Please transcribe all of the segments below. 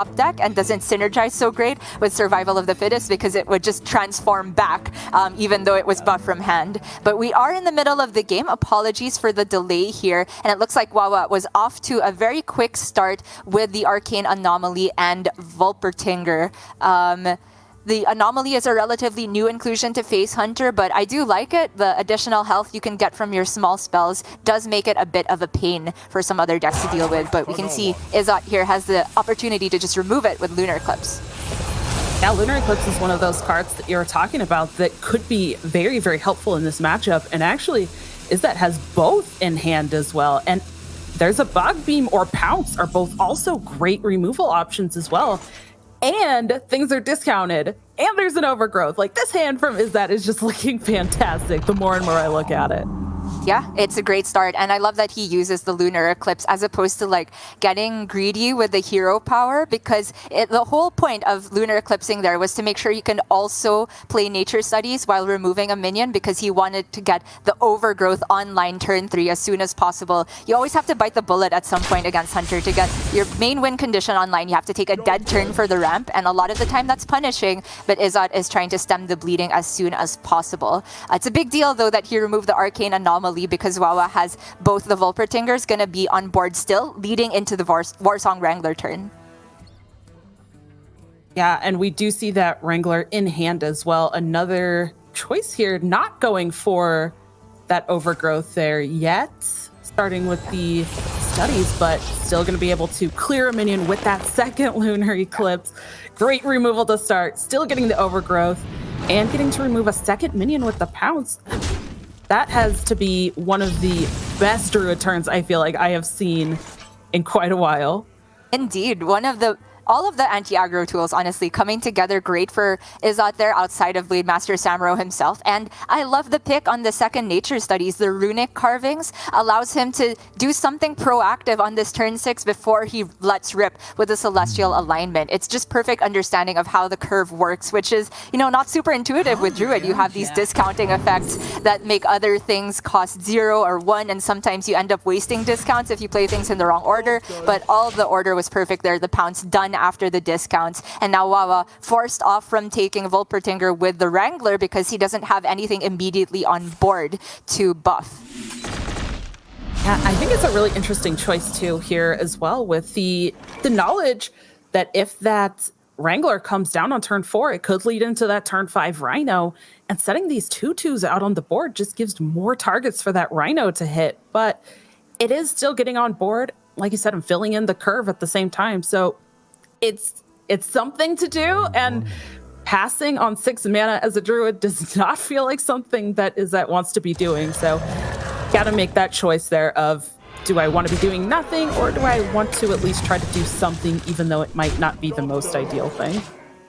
top deck and doesn't synergize so great with Survival of the Fittest because it would just transform back even though it was buffed from hand. But we are in the middle of the game. Apologies for the delay here. And it looks like Wawa was off to a very quick start with the Arcane Anomaly and Volpertinger. The Anomaly is a relatively new inclusion to Face Hunter, but I do like it. The additional health you can get from your small spells does make it a bit of a pain for some other decks to deal with, but we can see EzXarT here has the opportunity to just remove it with Lunar Eclipse. Yeah, Lunar Eclipse is one of those cards that you're talking about that could be very, very helpful in this matchup, and actually EzXarT has both in hand as well, and there's a Bog Beam or Pounce are both also great removal options as well. And things are discounted, and there's an overgrowth. Like, this hand from EzXarT is just looking fantastic the more and more I look at it. Yeah, it's a great start, and I love that he uses the Lunar Eclipse as opposed to like getting greedy with the hero power, because the whole point of Lunar Eclipsing there was to make sure you can also play Nature Studies while removing a minion, because he wanted to get the Overgrowth online turn 3 as soon as possible. You always have to bite the bullet at some point against Hunter to get your main win condition online. You have to take a dead turn for the ramp, and a lot of the time that's punishing, but EzXarT is trying to stem the bleeding as soon as possible. It's a big deal though that he removed the Arcane Anomaly, because Wawa has both the Volpertingers going to be on board still, leading into the Warsong Wrangler turn. Yeah, and we do see that Wrangler in hand as well. Another choice here, not going for that Overgrowth there yet, starting with the studies, but still going to be able to clear a minion with that second Lunar Eclipse. Great removal to start, still getting the Overgrowth, and getting to remove a second minion with the Pounce. That has to be one of the best Druid turns I feel like I have seen in quite a while. Indeed, all of the anti-aggro tools, honestly, coming together great for EzXarT there outside of Blade Master Samuro himself. And I love the pick on the second Nature Studies. The runic carvings allows him to do something proactive on this turn 6 before he lets rip with the Celestial Alignment. It's just perfect understanding of how the curve works, which is, not super intuitive with Druid. You have these discounting effects that make other things cost 0 or 1, and sometimes you end up wasting discounts if you play things in the wrong order. But all of the order was perfect there. The Pounce done after the discounts, and now Wawa forced off from taking Volpertinger with the Wrangler because he doesn't have anything immediately on board to buff. Yeah, I think it's a really interesting choice too here as well, with the knowledge that if that Wrangler comes down on turn 4, it could lead into that turn 5 Rhino, and setting these 2/2s out on the board just gives more targets for that Rhino to hit, but it is still getting on board. Like you said, I'm filling in the curve at the same time, so it's something to do, and passing on 6 mana as a Druid does not feel like something that EzXarT wants to be doing. So gotta make that choice there of, do I want to be doing nothing, or do I want to at least try to do something even though it might not be the most ideal thing?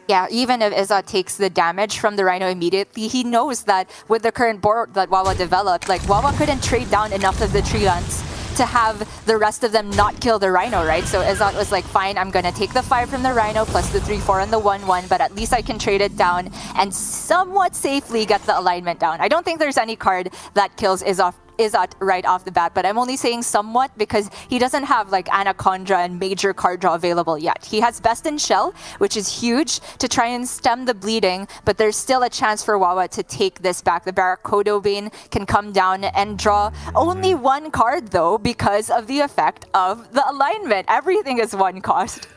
Yeah, even if EzXarT takes the damage from the Rhino immediately, he knows that with the current board that Wawa developed, like Wawa couldn't trade down enough of the tree lands to have the rest of them not kill the Rhino, right? So EzXarT was like, fine, I'm gonna take the 5 from the Rhino plus the 3/4 and the 1/1, but at least I can trade it down and somewhat safely get the alignment down. I don't think there's any card that kills EzXarT right off the bat, but I'm only saying somewhat because he doesn't have like Anaconda and major card draw available yet. He has Best in Shell, which is huge to try and stem the bleeding, but there's still a chance for Wawa to take this back. The Barracuda Bane can come down and draw only 1 card though because of the effect of the alignment. Everything is 1 cost.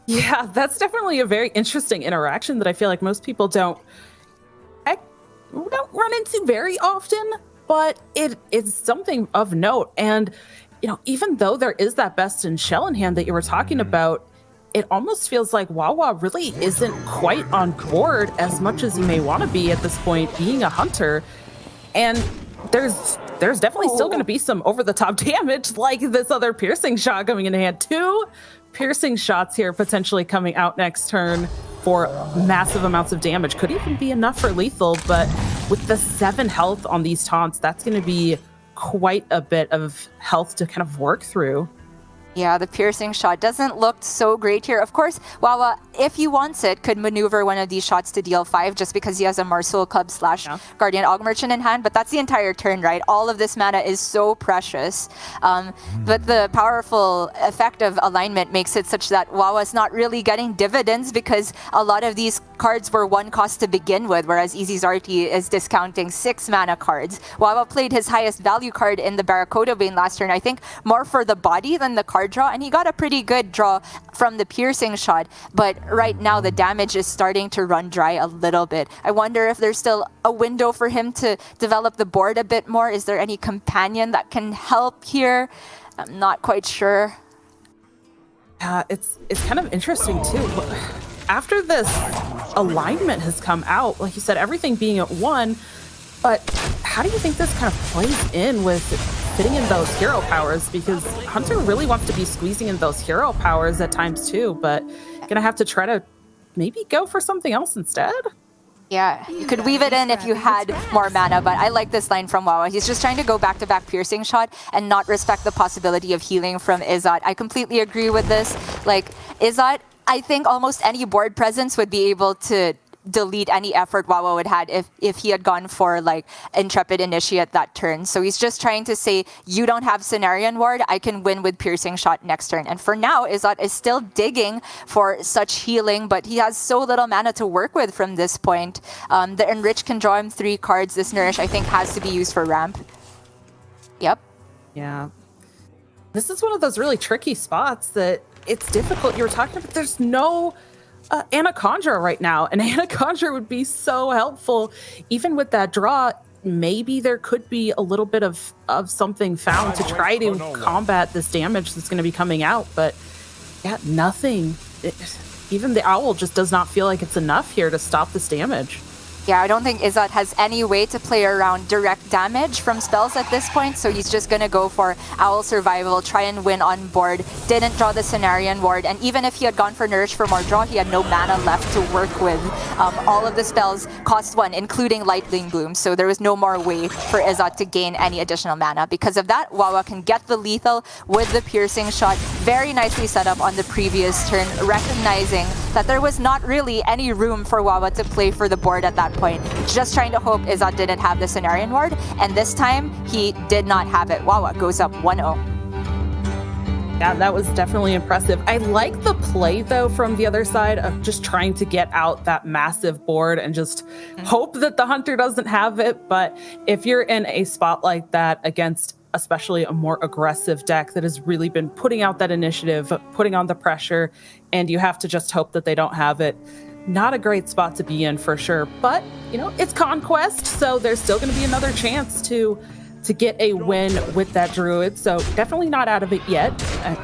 Yeah, that's definitely a very interesting interaction that I feel like most people don't run into very often. But it is something of note. And, even though there is that Best in Shell in hand that you were talking about, it almost feels like Wawa really isn't quite on board as much as he may want to be at this point, being a hunter. And there's definitely still going to be some over-the-top damage, like this other piercing shot coming in hand. 2 piercing shots here potentially coming out next turn for massive amounts of damage. Could even be enough for lethal, but with the 7 health on these taunts, that's going to be quite a bit of health to kind of work through. Yeah, the piercing shot doesn't look so great here. Of course, Wawa, if he wants it, could maneuver one of these shots to deal 5 just because he has a Marsual Club / Guardian Og Merchant in hand, but that's the entire turn, right? All of this mana is so precious. But the powerful effect of alignment makes it such that Wawa's not really getting dividends because a lot of these cards were 1 cost to begin with, whereas EzXarT is discounting 6 mana cards. Wawa played his highest value card in the Barracuda Bane last turn, I think more for the body than the card draw, and he got a pretty good draw from the piercing shot, but right now the damage is starting to run dry a little bit. I wonder if there's still a window for him to develop the board a bit more. Is there any companion that can help here? I'm not quite sure. It's kind of interesting too. After this alignment has come out, like you said, everything being at 1, but how do you think this kind of plays in with fitting in those hero powers? Because Hunter really wants to be squeezing in those hero powers at times too, but gonna have to try to maybe go for something else instead. Yeah, you could weave it in if you had more mana, but I like this line from Wawa. He's just trying to go back-to-back piercing shot and not respect the possibility of healing from EzXarT. I completely agree with this. Like, EzXarT, I think almost any board presence would be able to delete any effort Wawa would had if he had gone for like Intrepid Initiate that turn. So he's just trying to say, you don't have Cenarion Ward, I can win with Piercing Shot next turn. And for now, EzXarT is still digging for such healing, but he has so little mana to work with from this point. The Enrich can draw him 3 cards. This Nourish, I think, has to be used for ramp. Yep. Yeah. This is one of those really tricky spots that it's difficult. You were talking about there's no Anaconda right now, and Anaconda would be so helpful. Even with that draw, maybe there could be a little bit of something found to try to combat this damage that's going to be coming out, but yeah, nothing. Even the Owl just does not feel like it's enough here to stop this damage. Yeah, I don't think EzXarT has any way to play around direct damage from spells at this point, so he's just going to go for Owl Survival, try and win on board. Didn't draw the Cenarion Ward, and even if he had gone for Nourish for more draw, he had no mana left to work with. All of the spells cost 1, including Lightning Bloom, so there was no more way for EzXarT to gain any additional mana. Because of that, Wawa can get the lethal with the Piercing Shot, very nicely set up on the previous turn, recognizing that there was not really any room for Wawa to play for the board at that point. Just trying to hope EzXarT didn't have the Cenarion Ward, and this time he did not have it. Wawa goes up 1-0. Yeah, that was definitely impressive. I like the play, though, from the other side of just trying to get out that massive board and just hope that the Hunter doesn't have it. But if you're in a spot like that against especially a more aggressive deck that has really been putting out that initiative, putting on the pressure, and you have to just hope that they don't have it, not a great spot to be in for sure. But, you know, it's Conquest, so there's still going to be another chance to get a win with that Druid. So definitely not out of it yet.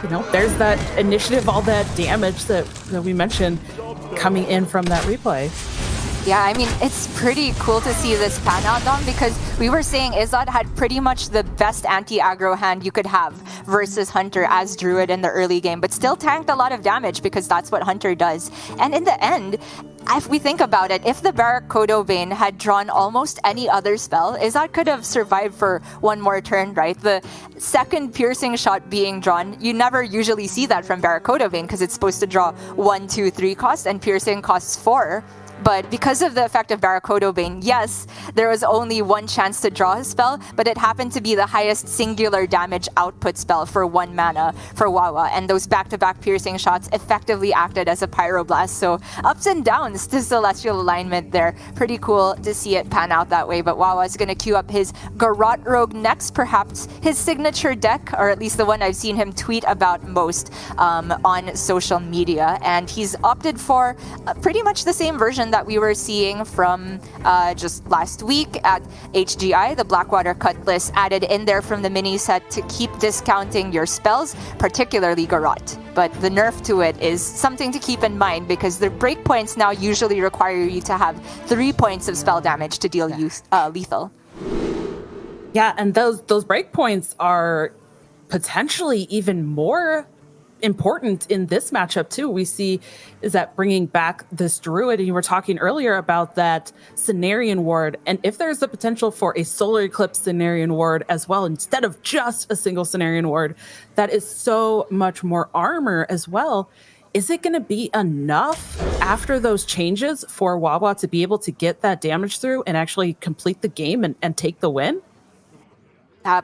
You know, there's that initiative, all that damage that we mentioned coming in from that replay. Yeah, I mean, it's pretty cool to see this pan out, Dom, because we were saying EzXarT had pretty much the best anti-aggro hand you could have versus Hunter as Druid in the early game, but still tanked a lot of damage because that's what Hunter does. And in the end, if we think about it, if the Barracuda Bane had drawn almost any other spell, EzXarT could have survived for one more turn, right? The second Piercing Shot being drawn, you never usually see that from Barracuda Bane because it's supposed to draw 1, 2, 3 costs, and Piercing costs 4. But because of the effect of Barracuda Bane, yes, there was only 1 chance to draw a spell, but it happened to be the highest singular damage output spell for 1 mana for Wawa, and those back-to-back piercing shots effectively acted as a Pyroblast. So ups and downs to Celestial Alignment there. Pretty cool to see it pan out that way, but Wawa is going to queue up his Garrote Rogue next, perhaps his signature deck, or at least the one I've seen him tweet about most on social media, and he's opted for pretty much the same version that we were seeing from just last week at HGI. The Blackwater Cutlass added in there from the mini set to keep discounting your spells, particularly Garrote. But the nerf to it is something to keep in mind because the breakpoints now usually require you to have 3 points of spell damage to deal lethal. Yeah, and those breakpoints are potentially even more important in this matchup too. We see is that bringing back this druid, and you were talking earlier about that Cenarian ward, and if there's the potential for a solar eclipse Cenarian ward as well instead of just a single Cenarian ward, that is so much more armor as well. Is it going to be enough after those changes for Wawa to be able to get that damage through and actually complete the game and take the win?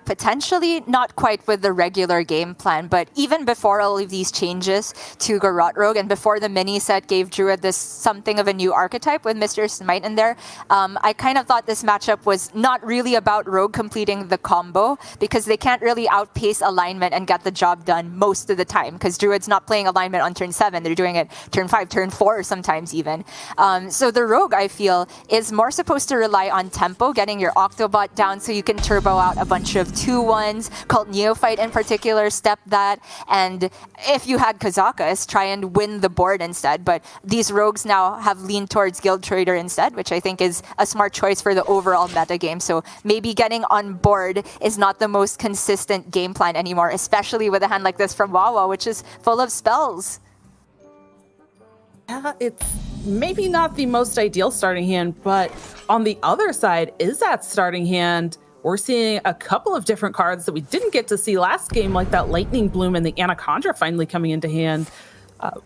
Potentially not quite with the regular game plan, but even before all of these changes to Garrote Rogue and before the mini set gave Druid this something of a new archetype with Mr. Smite in there, I kind of thought this matchup was not really about Rogue completing the combo because they can't really outpace alignment and get the job done most of the time because Druid's not playing alignment on turn 7, they're doing it turn 5, turn 4 sometimes even. So the Rogue, I feel, is more supposed to rely on tempo, getting your Octobot down so you can turbo out a bunch of 2-1s, Cult Neophyte in particular, step that, and if you had Kazakus, try and win the board instead. But these rogues now have leaned towards Guild Trader instead, which I think is a smart choice for the overall meta game. So maybe getting on board is not the most consistent game plan anymore, especially with a hand like this from Wawa, which is full of spells. Yeah, it's maybe not the most ideal starting hand, but on the other side is that starting hand. We're seeing a couple of different cards that we didn't get to see last game, like that Lightning Bloom and the Anaconda finally coming into hand.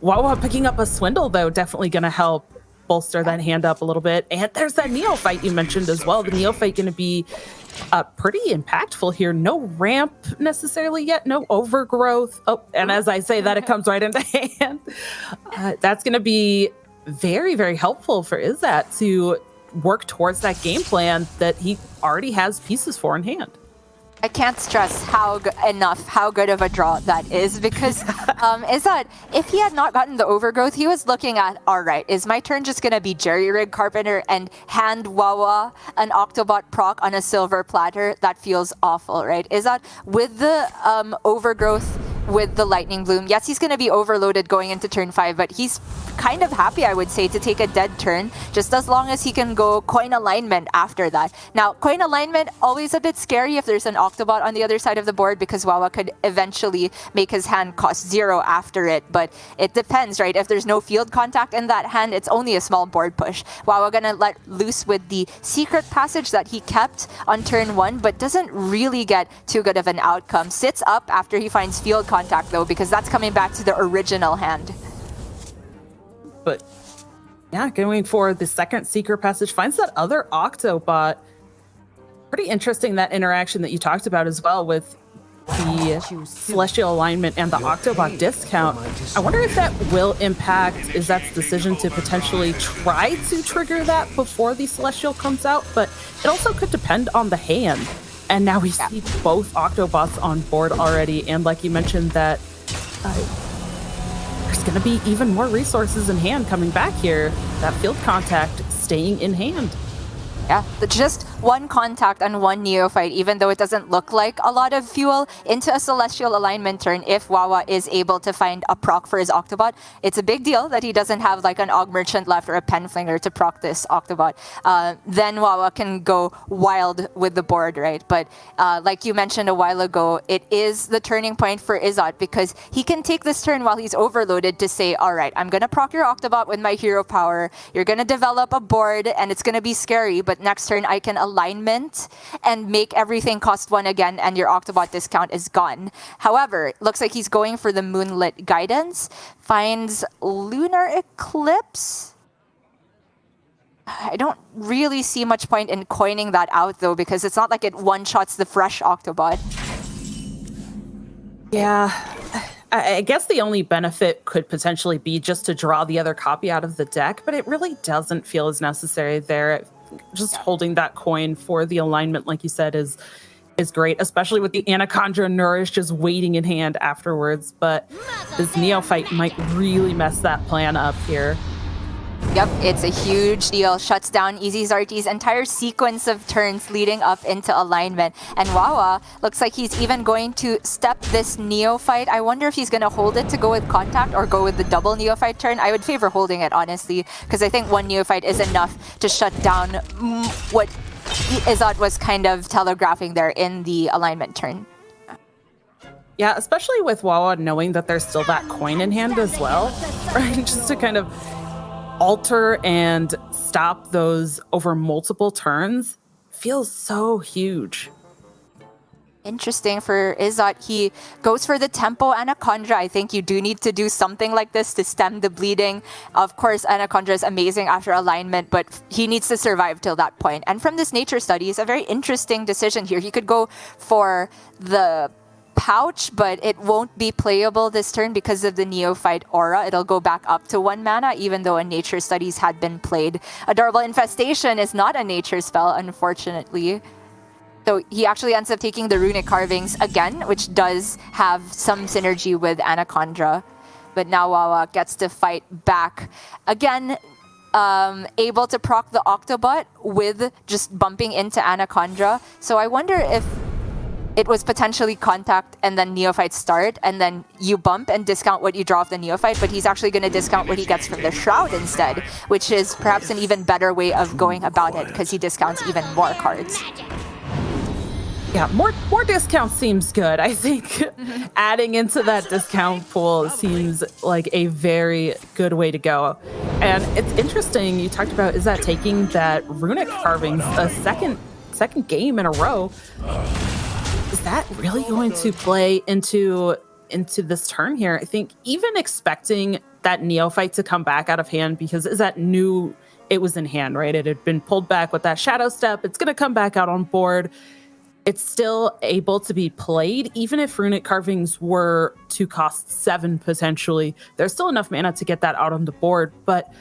Wawa picking up a Swindle, though, definitely going to help bolster that hand up a little bit. And there's that Neophyte you mentioned as well. The Neophyte going to be pretty impactful here. No ramp necessarily yet, no overgrowth. Oh, and as I say that, it comes right into hand. That's going to be very, very helpful for EzXarT to work towards that game plan that he already has pieces for in hand. I can't stress how good of a draw that is because EzXarT, if he had not gotten the overgrowth, he was looking at, all right, is my turn just going to be Jerry-Rig Carpenter and hand Wawa an Octobot proc on a silver platter? That feels awful, right? EzXarT, with the overgrowth with the Lightning Bloom, yes, he's going to be overloaded going into turn 5, but he's kind of happy, I would say, to take a dead turn, just as long as he can go coin alignment after that. Now, coin alignment, always a bit scary if there's an Octobot on the other side of the board, because Wawa could eventually make his hand cost 0 after it, but it depends, right? If there's no field contact in that hand, it's only a small board push. Wawa gonna let loose with the secret passage that he kept on turn 1, but doesn't really get too good of an outcome. Sits up after he finds field contact, though, because that's coming back to the original hand. But yeah, going for the second secret passage, finds that other Octobot. Pretty interesting, that interaction that you talked about as well with the Celestial alignment and the Octobot discount. I wonder if that will impact EzXarT's decision to potentially try to trigger that before the Celestial comes out, but it also could depend on the hand. And now we see both Octobots on board already, and like you mentioned, that there's going to be even more resources in hand coming back here. That field contact staying in hand. Yeah, just one contact on one Neophyte, even though it doesn't look like a lot of fuel, into a Celestial alignment turn if Wawa is able to find a proc for his Octobot. It's a big deal that he doesn't have like an Og Merchant left or a Penflinger to proc this Octobot. Then Wawa can go wild with the board, right? But like you mentioned a while ago, it is the turning point for EzXarT because he can take this turn while he's overloaded to say, all right, I'm going to proc your Octobot with my hero power. You're going to develop a board and it's going to be scary, but next turn I can alignment and make everything cost 1 again and your Octobot discount is gone. However, it looks like he's going for the Moonlit Guidance, finds Lunar Eclipse. I don't really see much point in coining that out though, because it's not like it one-shots the fresh Octobot. Yeah, I guess the only benefit could potentially be just to draw the other copy out of the deck, but it really doesn't feel as necessary there. Just holding that coin for the alignment, like you said, is great, especially with the Anaconda Nourish just waiting in hand afterwards. But this Neophyte might really mess that plan up here. Yep, it's a huge deal. Shuts down EzXarT's entire sequence of turns leading up into alignment. And Wawa looks like he's even going to step this Neophyte. I wonder if he's going to hold it to go with contact or go with the double Neophyte turn. I would favor holding it, honestly, because I think one Neophyte is enough to shut down what EzXarT was kind of telegraphing there in the alignment turn. Yeah, especially with Wawa knowing that there's still that coin in hand as well, right? Just to kind of alter and stop those over multiple turns feels so huge. Interesting for EzXarT. He goes for the tempo Anaconda. I think you do need to do something like this to stem the bleeding. Of course, Anaconda is amazing after alignment, but he needs to survive till that point. And from this nature study, it's a very interesting decision here. He could go for the pouch, but it won't be playable this turn because of the Neophyte aura. It'll go back up to 1 mana, even though a nature studies had been played. Adorable Infestation is not a nature spell, unfortunately. So he actually ends up taking the runic carvings again, which does have some synergy with Anaconda. But now Wawa gets to fight back. Again, able to proc the Octobot with just bumping into Anaconda. So I wonder if it was potentially contact and then Neophyte start, and then you bump and discount what you draw off the Neophyte, but he's actually going to discount what he gets from the Shroud instead, which is perhaps an even better way of going about it, because he discounts even more cards. Yeah, more discount seems good. I think adding into that discount pool seems like a very good way to go. And it's interesting, you talked about, is that taking that runic carvings a second game in a row? Is that really going to play into this turn here? I think even expecting that Neophyte to come back out of hand, because EzXarT knew it was in hand, right? It had been pulled back with that Shadow Step. It's going to come back out on board. It's still able to be played, even if runic carvings were to cost 7 potentially. There's still enough mana to get that out on the board, but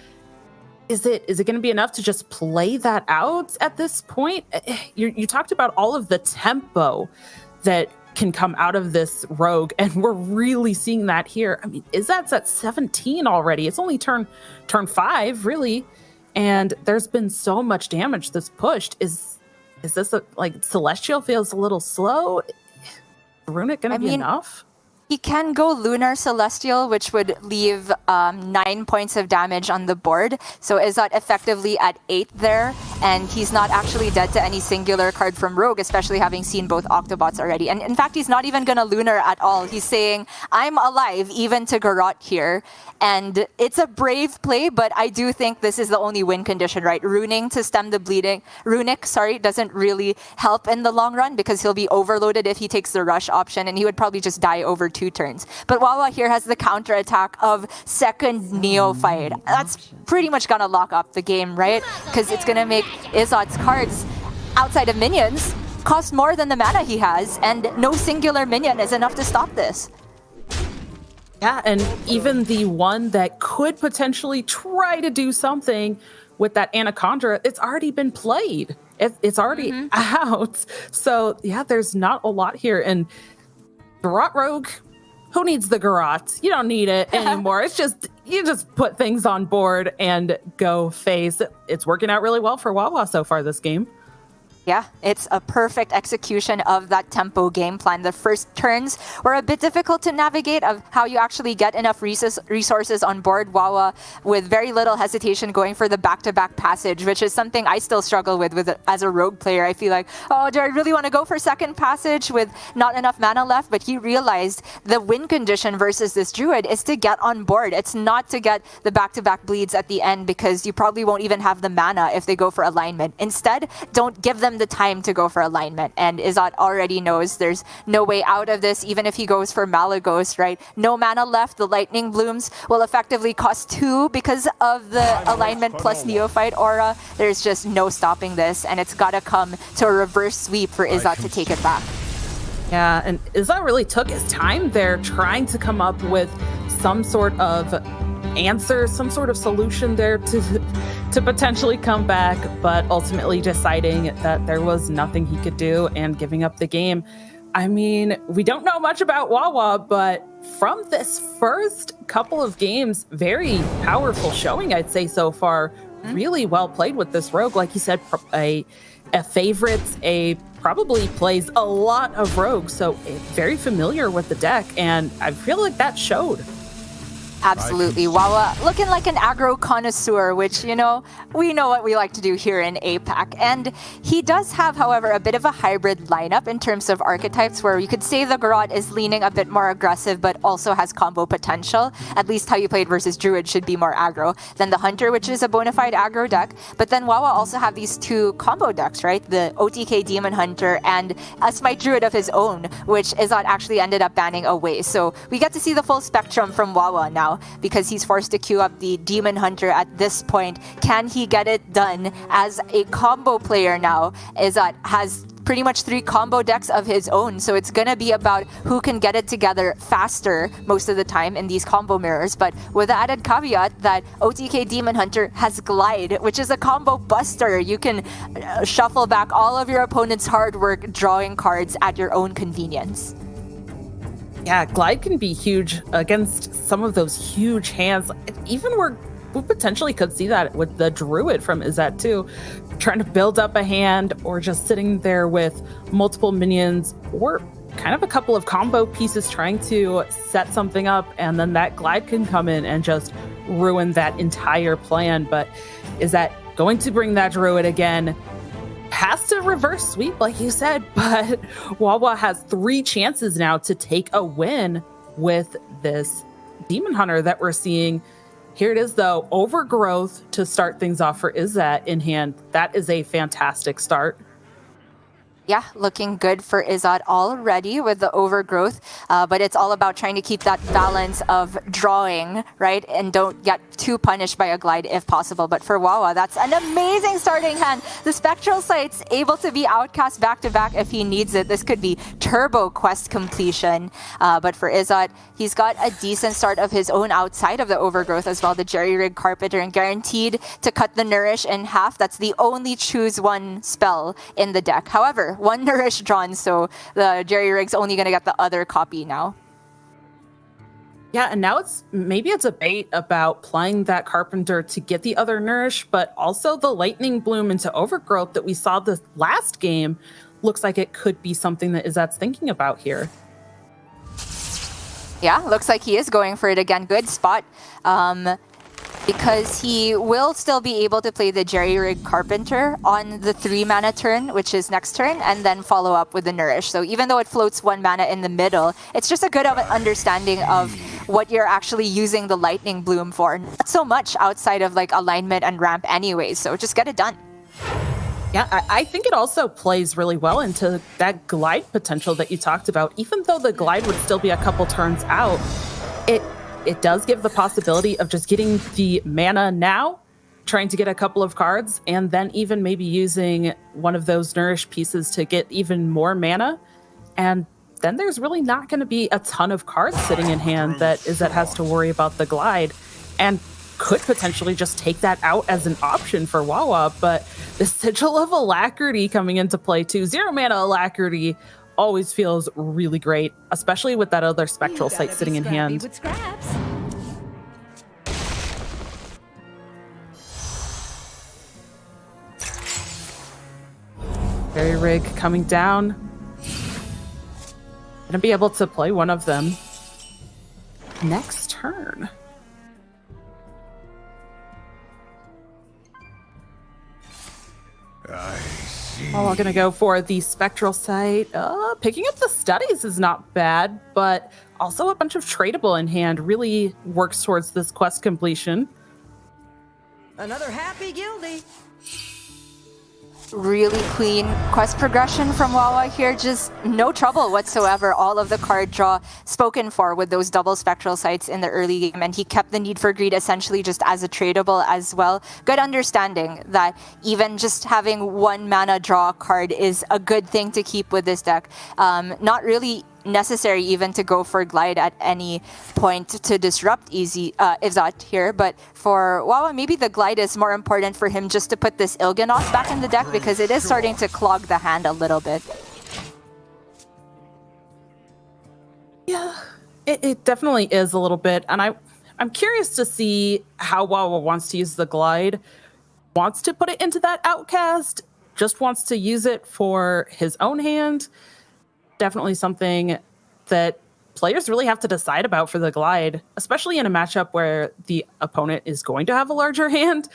is it going to be enough to just play that out at this point? You talked about all of the tempo that can come out of this rogue, and we're really seeing that here. I mean, EzXarT's at 17 already. It's only turn 5, really, and there's been so much damage that's pushed. Is this like Celestial feels a little slow? Runic gonna be enough? He can go Lunar Celestial, which would leave 9 points of damage on the board. So EzXarT effectively at 8 there, and he's not actually dead to any singular card from Rogue, especially having seen both Octobots already. And in fact, he's not even going to Lunar at all. He's saying, I'm alive, even to Garrote here. And it's a brave play, but I do think this is the only win condition, right? Runing to stem the bleeding. Runic, doesn't really help in the long run because he'll be overloaded if he takes the rush option, and he would probably just die over 2 turns. But Wawa here has the counterattack of second Neophyte. That's pretty much gonna lock up the game, right? Because it's gonna make EzXarT's cards outside of minions cost more than the mana he has, and no singular minion is enough to stop this. Yeah, and even the one that could potentially try to do something with that Anaconda, it's already been played. It's already out. So yeah, there's not a lot here. And Garrote Rogue, who needs the Garrote? You don't need it anymore. It's just, you just put things on board and go face. It's working out really well for Wawa so far this game. Yeah, it's a perfect execution of that tempo game plan. The first turns were a bit difficult to navigate of how you actually get enough resources on board. Wawa with very little hesitation going for the back-to-back passage, which is something I still struggle with as a rogue player. I feel like, oh, do I really want to go for second passage with not enough mana left? But he realized the win condition versus this druid is to get on board. It's not to get the back-to-back bleeds at the end, because you probably won't even have the mana if they go for alignment. Instead, don't give them the time to go for alignment, and EzXarT already knows there's no way out of this. Even if he goes for Malagos, right? No mana left. The Lightning Blooms will effectively cost 2 because of the alignment plus Neophyte aura. There's just no stopping this, and it's gotta come to a reverse sweep for EzXarT to take it back. Yeah, and EzXarT really took his time there trying to come up with some sort of answer, some sort of solution there to potentially come back, but ultimately deciding that there was nothing he could do and giving up the game. I mean, we don't know much about Wawa, but from this first couple of games, very powerful showing, I'd say so far. Really well played with this rogue. Like you said, a favorite, probably plays a lot of rogues, so very familiar with the deck, and I feel like that showed. Absolutely. Wawa looking like an aggro connoisseur, which, you know, we know what we like to do here in APAC. And he does have, however, a bit of a hybrid lineup in terms of archetypes where you could say the Garrote is leaning a bit more aggressive but also has combo potential. At least how you played versus Druid should be more aggro than the Hunter, which is a bona fide aggro deck. But then Wawa also have these two combo decks, right? The OTK Demon Hunter and a Smite Druid of his own, which EzXarT actually ended up banning away. So we get to see the full spectrum from Wawa now, because he's forced to queue up the Demon Hunter at this point. Can he get it done as a combo player now? EzXarT has pretty much 3 combo decks of his own, so it's gonna be about who can get it together faster most of the time in these combo mirrors, but with the added caveat that OTK Demon Hunter has Glide, which is a combo buster. You can shuffle back all of your opponent's hard work drawing cards at your own convenience. Yeah, Glide can be huge against some of those huge hands. Even we potentially could see that with the Druid from EzXarT too, trying to build up a hand or just sitting there with multiple minions or kind of a couple of combo pieces trying to set something up, and then that Glide can come in and just ruin that entire plan. But EzXarT going to bring that Druid again? Has to reverse sweep, like you said, but Wawa has 3 chances now to take a win with this Demon Hunter that we're seeing. Here it is, though. Overgrowth to start things off for EzXarT in hand. That is a fantastic start. Yeah, looking good for EzXarT already with the Overgrowth, but it's all about trying to keep that balance of drawing, right? And don't get too punished by a Glide if possible. But for Wawa, that's an amazing starting hand. The Spectral Sight's able to be outcast back-to-back if he needs it. This could be turbo quest completion. But for EzXarT, he's got a decent start of his own outside of the Overgrowth as well. The Jerry Rig Carpenter, and guaranteed to cut the Nourish in half. That's the only choose one spell in the deck. However, 1 Nourish drawn, so the Jerry Rig's only going to get the other copy now. Yeah, and now maybe a debate about playing that Carpenter to get the other Nourish, but also the Lightning Bloom into Overgrowth that we saw the last game looks like it could be something that EzXarT's thinking about here. Yeah, looks like he is going for it again. Good spot. Because he will still be able to play the Jerry Rig Carpenter on the 3-mana turn, which is next turn, and then follow up with the Nourish. So even though it floats 1 mana in the middle, it's just a good understanding of what you're actually using the Lightning Bloom for. Not so much outside of like alignment and ramp anyways, so just get it done. Yeah, I think it also plays really well into that Glide potential that you talked about. Even though the Glide would still be a couple turns out, it does give the possibility of just getting the mana now, trying to get a couple of cards, and then even maybe using one of those Nourish pieces to get even more mana. And then there's really not going to be a ton of cards sitting in hand that EzXarT has to worry about the Glide, and could potentially just take that out as an option for Wawa. But the Sigil of Alacrity coming into play too. 0 mana Alacrity always feels really great, especially with that other Spectral Sight sitting in hand. Jerry Rig coming down. Gonna be able to play one of them next turn. Oh, I'm gonna go for the Spectral Sight. Picking up the Studies is not bad, but also a bunch of tradable in hand really works towards this quest completion. Another happy guildie. Really clean quest progression from Wawa here, just no trouble whatsoever. All of the card draw spoken for with those double Spectral Sights in the early game, and he kept the Need for Greed essentially just as a tradable as well. Good understanding that even just having 1 mana draw card is a good thing to keep with this deck. Not really necessary even to go for Glide at any point to disrupt EzXarT here, but for Wawa, maybe the Glide is more important for him just to put this Il'gynoth back in the deck, because it is starting to clog the hand a little bit. Yeah, it definitely is a little bit, and I'm curious to see how Wawa wants to use the Glide. Wants to put it into that Outcast, just wants to use it for his own hand. Definitely something that players really have to decide about for the glide, especially in a matchup where the opponent is going to have a larger hand.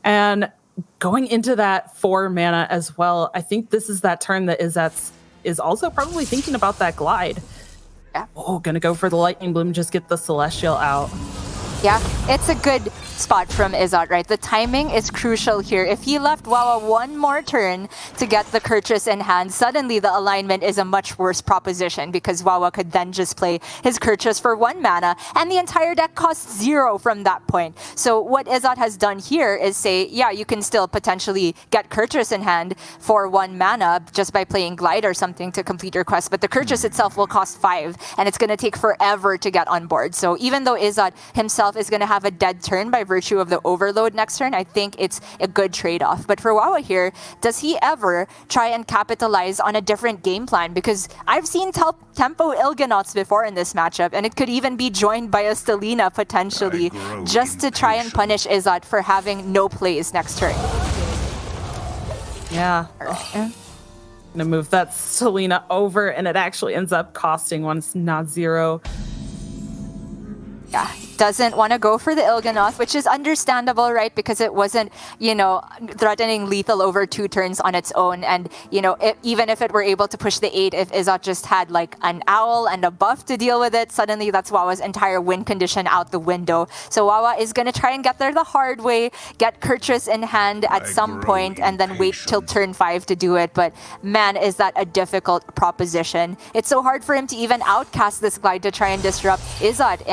And going into that 4 mana as well, I think this is that turn that EzXarT is also probably thinking about that glide. Yeah. Oh, gonna go for the Lightning Bloom, just get the Celestial out. Yeah, it's a good spot from EzXarT, right? The timing is crucial here. If he left Wawa one more turn to get the Kurtrus in hand, suddenly the alignment is a much worse proposition because Wawa could then just play his Kurtrus for 1 mana and the entire deck costs 0 from that point. So what EzXarT has done here is say, yeah, you can still potentially get Kurtrus in hand for 1 mana just by playing Glide or something to complete your quest, but the Kurtrus itself will cost 5 and it's going to take forever to get on board. So even though EzXarT himself is going to have a dead turn by virtue of the overload next turn, I think it's a good trade-off. But for Wawa here, does he ever try and capitalize on a different game plan? Because I've seen tempo Il'gynoths before in this matchup, and it could even be joined by a Stelina potentially, just to try and punish EzXarT for having no plays next turn. Yeah. Oh. Gonna move that Stelina over, and it actually ends up costing 1, not 0. Yeah, doesn't want to go for the Il'gynoth, which is understandable, right? Because it wasn't, you know, threatening lethal over 2 turns on its own. And, you know, even if it were able to push the 8, if EzXarT just had like an owl and a buff to deal with it, suddenly that's Wawa's entire win condition out the window. So Wawa is going to try and get there the hard way, get Kurtrus in hand at some point, and then wait till turn 5 to do it. But man, is that a difficult proposition. It's so hard for him to even outcast this glide to try and disrupt EzXarT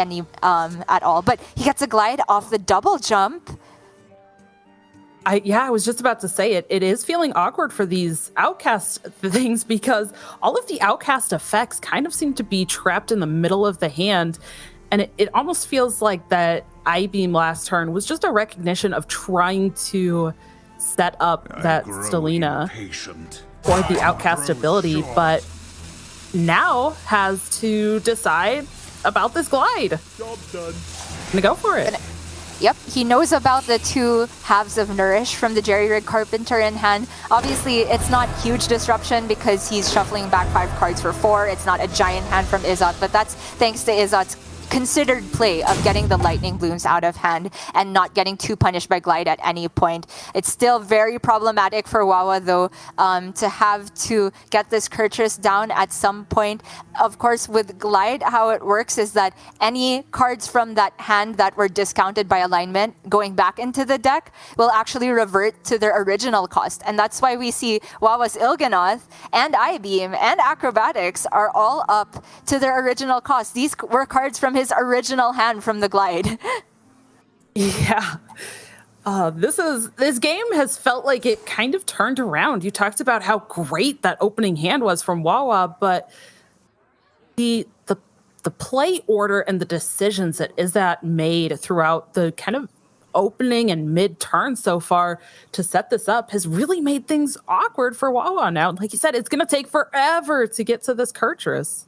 at all. But he gets a glide off the double jump. I was just about to say it. It is feeling awkward for these outcast things because all of the outcast effects kind of seem to be trapped in the middle of the hand. And it almost feels like that I-beam last turn was just a recognition of trying to set up that Stelina or the outcast ability, but now has to decide about this glide. Job done. Gonna go for it. Yep, he knows about the 2 halves of Nourish from the Jerry-Rig Carpenter in hand. Obviously, it's not huge disruption because he's shuffling back 5 cards for 4. It's not a giant hand from EzXarT, but that's thanks to EzXarT's considered play of getting the Lightning Blooms out of hand and not getting too punished by Glide at any point. It's still very problematic for Wawa, though, to have to get this Kurtrus down at some point. Of course, with Glide, how it works is that any cards from that hand that were discounted by alignment going back into the deck will actually revert to their original cost. And that's why we see Wawa's Il'gynoth and I-Beam and Acrobatics are all up to their original cost. These were cards from his original hand from the glide. Yeah. This game has felt like it kind of turned around. You talked about how great that opening hand was from Wawa, but the play order and the decisions that EzXarT made throughout the kind of opening and mid-turn so far to set this up has really made things awkward for Wawa now. Like you said, it's going to take forever to get to this Kurtrus.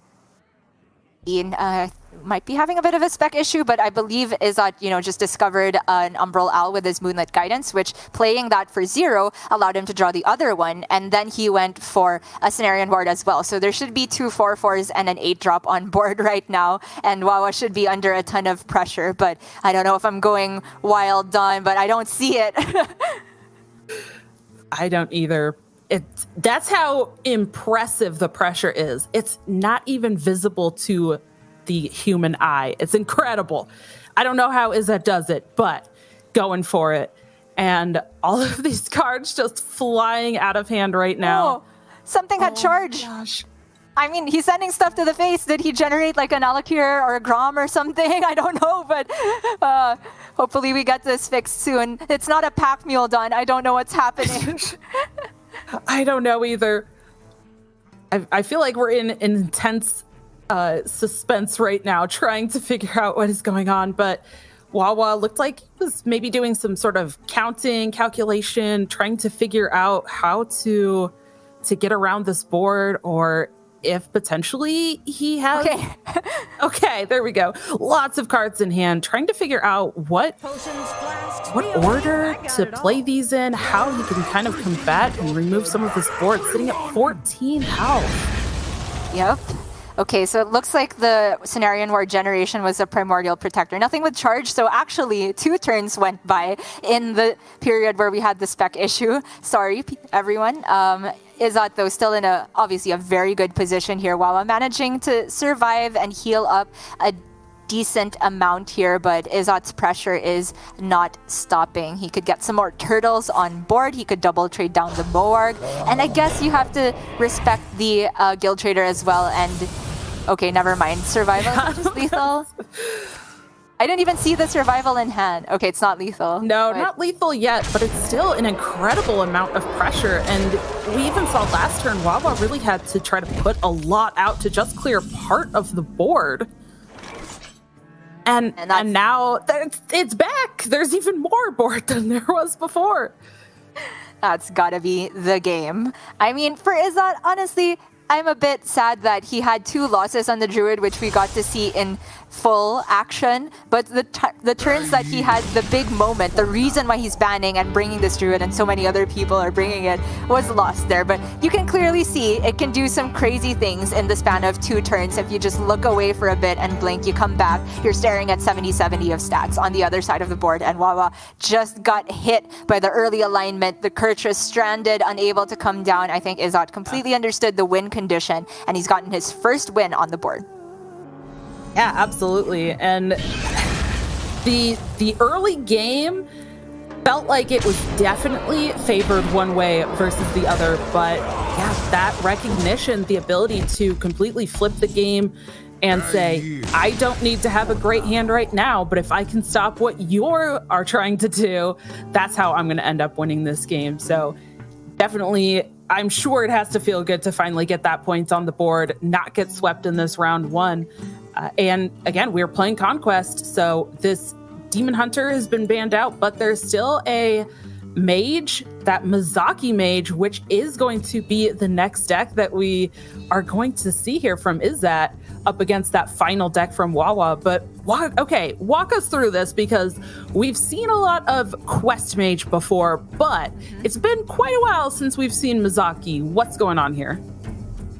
Might be having a bit of a spec issue, but I believe EzXarT, just discovered an Umbral Owl with his Moonlit Guidance, which playing that for 0 allowed him to draw the other one, and then he went for a Cenarian Ward as well. So there should be 2 4/4s and an 8-drop on board right now, and Wawa should be under a ton of pressure, but I don't know if I'm going wild, Don, but I don't see it. I don't either. That's how impressive the pressure is. It's not even visible to the human eye. It's incredible. I don't know how EzXarT does it, but going for it. And all of these cards just flying out of hand right now. Oh, something had charge. Gosh. I mean, he's sending stuff to the face. Did he generate like an Alakir or a Grom or something? I don't know, but hopefully we get this fixed soon. It's not a pack mule done. I don't know what's happening. I don't know either. I feel like we're in intense suspense right now, trying to figure out what is going on. But Wawa looked like he was maybe doing some sort of counting, calculation, trying to figure out how to get around this board, or if potentially he has... Okay, there we go. Lots of cards in hand, trying to figure out what order to play these in, how he can kind of combat and remove some of this board, sitting at 14 health. Yep. Okay, so it looks like the Cenarian War generation was a Primordial Protector. Nothing with charge, so actually 2 turns went by in the period where we had the spec issue. Sorry, everyone. EzXarT, though, still in obviously a very good position here. Wawa managing to survive and heal up a decent amount here, but EzXarT's pressure is not stopping. He could get some more turtles on board. He could double trade down the Moarg. And I guess you have to respect the Guild Trader as well. And okay, never mind. Survival is just lethal. I didn't even see the survival in hand. Okay, it's not lethal. No, not lethal yet, but it's still an incredible amount of pressure. And we even saw last turn, Wawa really had to try to put a lot out to just clear part of the board. And now it's back. There's even more board than there was before. That's gotta be the game. I mean, for EzXarT, honestly, I'm a bit sad that he had 2 losses on the Druid, which we got to see in full action, but the turns that he had, the big moment, the reason why he's banning and bringing this Druid and so many other people are bringing it, was lost there. But you can clearly see it can do some crazy things in the span of 2 turns. If you just look away for a bit and blink, you come back, you're staring at 70-70 of stats on the other side of the board, and Wawa just got hit by the early alignment. The Kurtrus stranded, unable to come down. I think EzXarT completely understood the win condition, and he's gotten his first win on the board. Yeah, absolutely. And the early game felt like it was definitely favored one way versus the other. But yeah, that recognition, the ability to completely flip the game and say, I don't need to have a great hand right now, but if I can stop what you are trying to do, that's how I'm going to end up winning this game. So definitely, I'm sure it has to feel good to finally get that point on the board, not get swept in this round 1. And again, we're playing Conquest, so this Demon Hunter has been banned out, but there's still a mage, that Mizaki mage, which is going to be the next deck that we are going to see here from EzXarT up against that final deck from Wawa. But walk us through this, because we've seen a lot of Quest mage before, but it's been quite a while since we've seen Mizaki. What's going on here?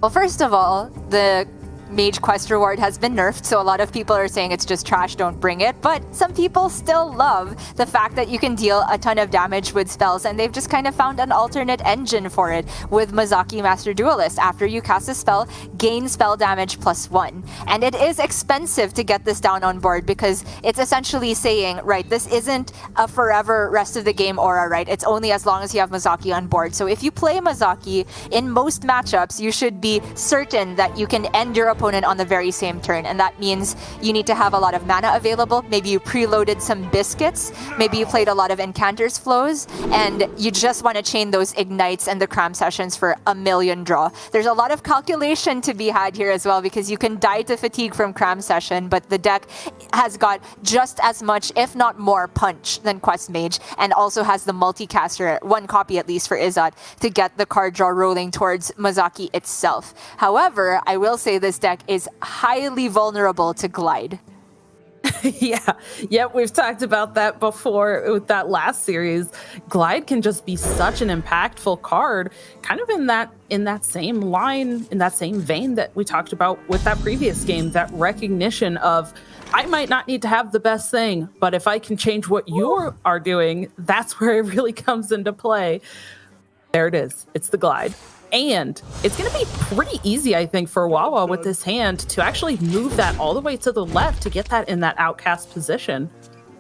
Well, first of all, the Mage Quest reward has been nerfed, so a lot of people are saying it's just trash, don't bring it. But some people still love the fact that you can deal a ton of damage with spells, and they've just kind of found an alternate engine for it with Mizaki Master Duelist. After you cast a spell, gain spell damage +1. And it is expensive to get this down on board, because it's essentially saying, right, this isn't a forever rest of the game aura, right? It's only as long as you have Mizaki on board. So if you play Mizaki, in most matchups, you should be certain that you can end your opponent on the very same turn, and that means you need to have a lot of mana available. Maybe you preloaded some biscuits, maybe you played a lot of Encounters flows, and you just want to chain those ignites and the cram sessions for a million draw. There's a lot of calculation to be had here as well, because you can die to fatigue from cram session, but the deck has got just as much, if not more, punch than Quest Mage, and also has the multicaster, 1 copy at least for EzXarT, to get the card draw rolling towards Mizaki itself. However, I will say this deck is highly vulnerable to Glide. Yeah, we've talked about that before with that last series. Glide can just be such an impactful card, kind of in that same line, in that same vein that we talked about with that previous game, that recognition of, I might not need to have the best thing, but if I can change what you are doing, that's where it really comes into play. There it is. It's the Glide. And it's going to be pretty easy, I think, for Wawa with this hand to actually move that all the way to the left to get that in that outcast position.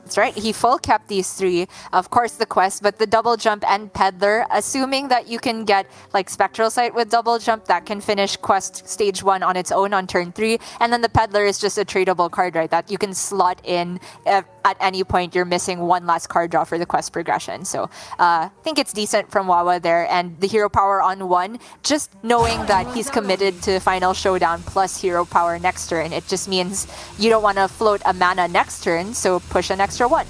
That's right. He full kept these 3. Of course, the quest, but the double jump and peddler, assuming that you can get like Spectral Sight with double jump, that can finish quest stage 1 on its own on turn 3. And then the peddler is just a tradable card, right? That you can slot in at any point. You're missing 1 last card draw for the quest progression. So I think it's decent from Wawa there. And the hero power on 1, just knowing that he's committed to Final Showdown plus hero power next turn, it just means you don't want to float a mana next turn, so push an extra 1.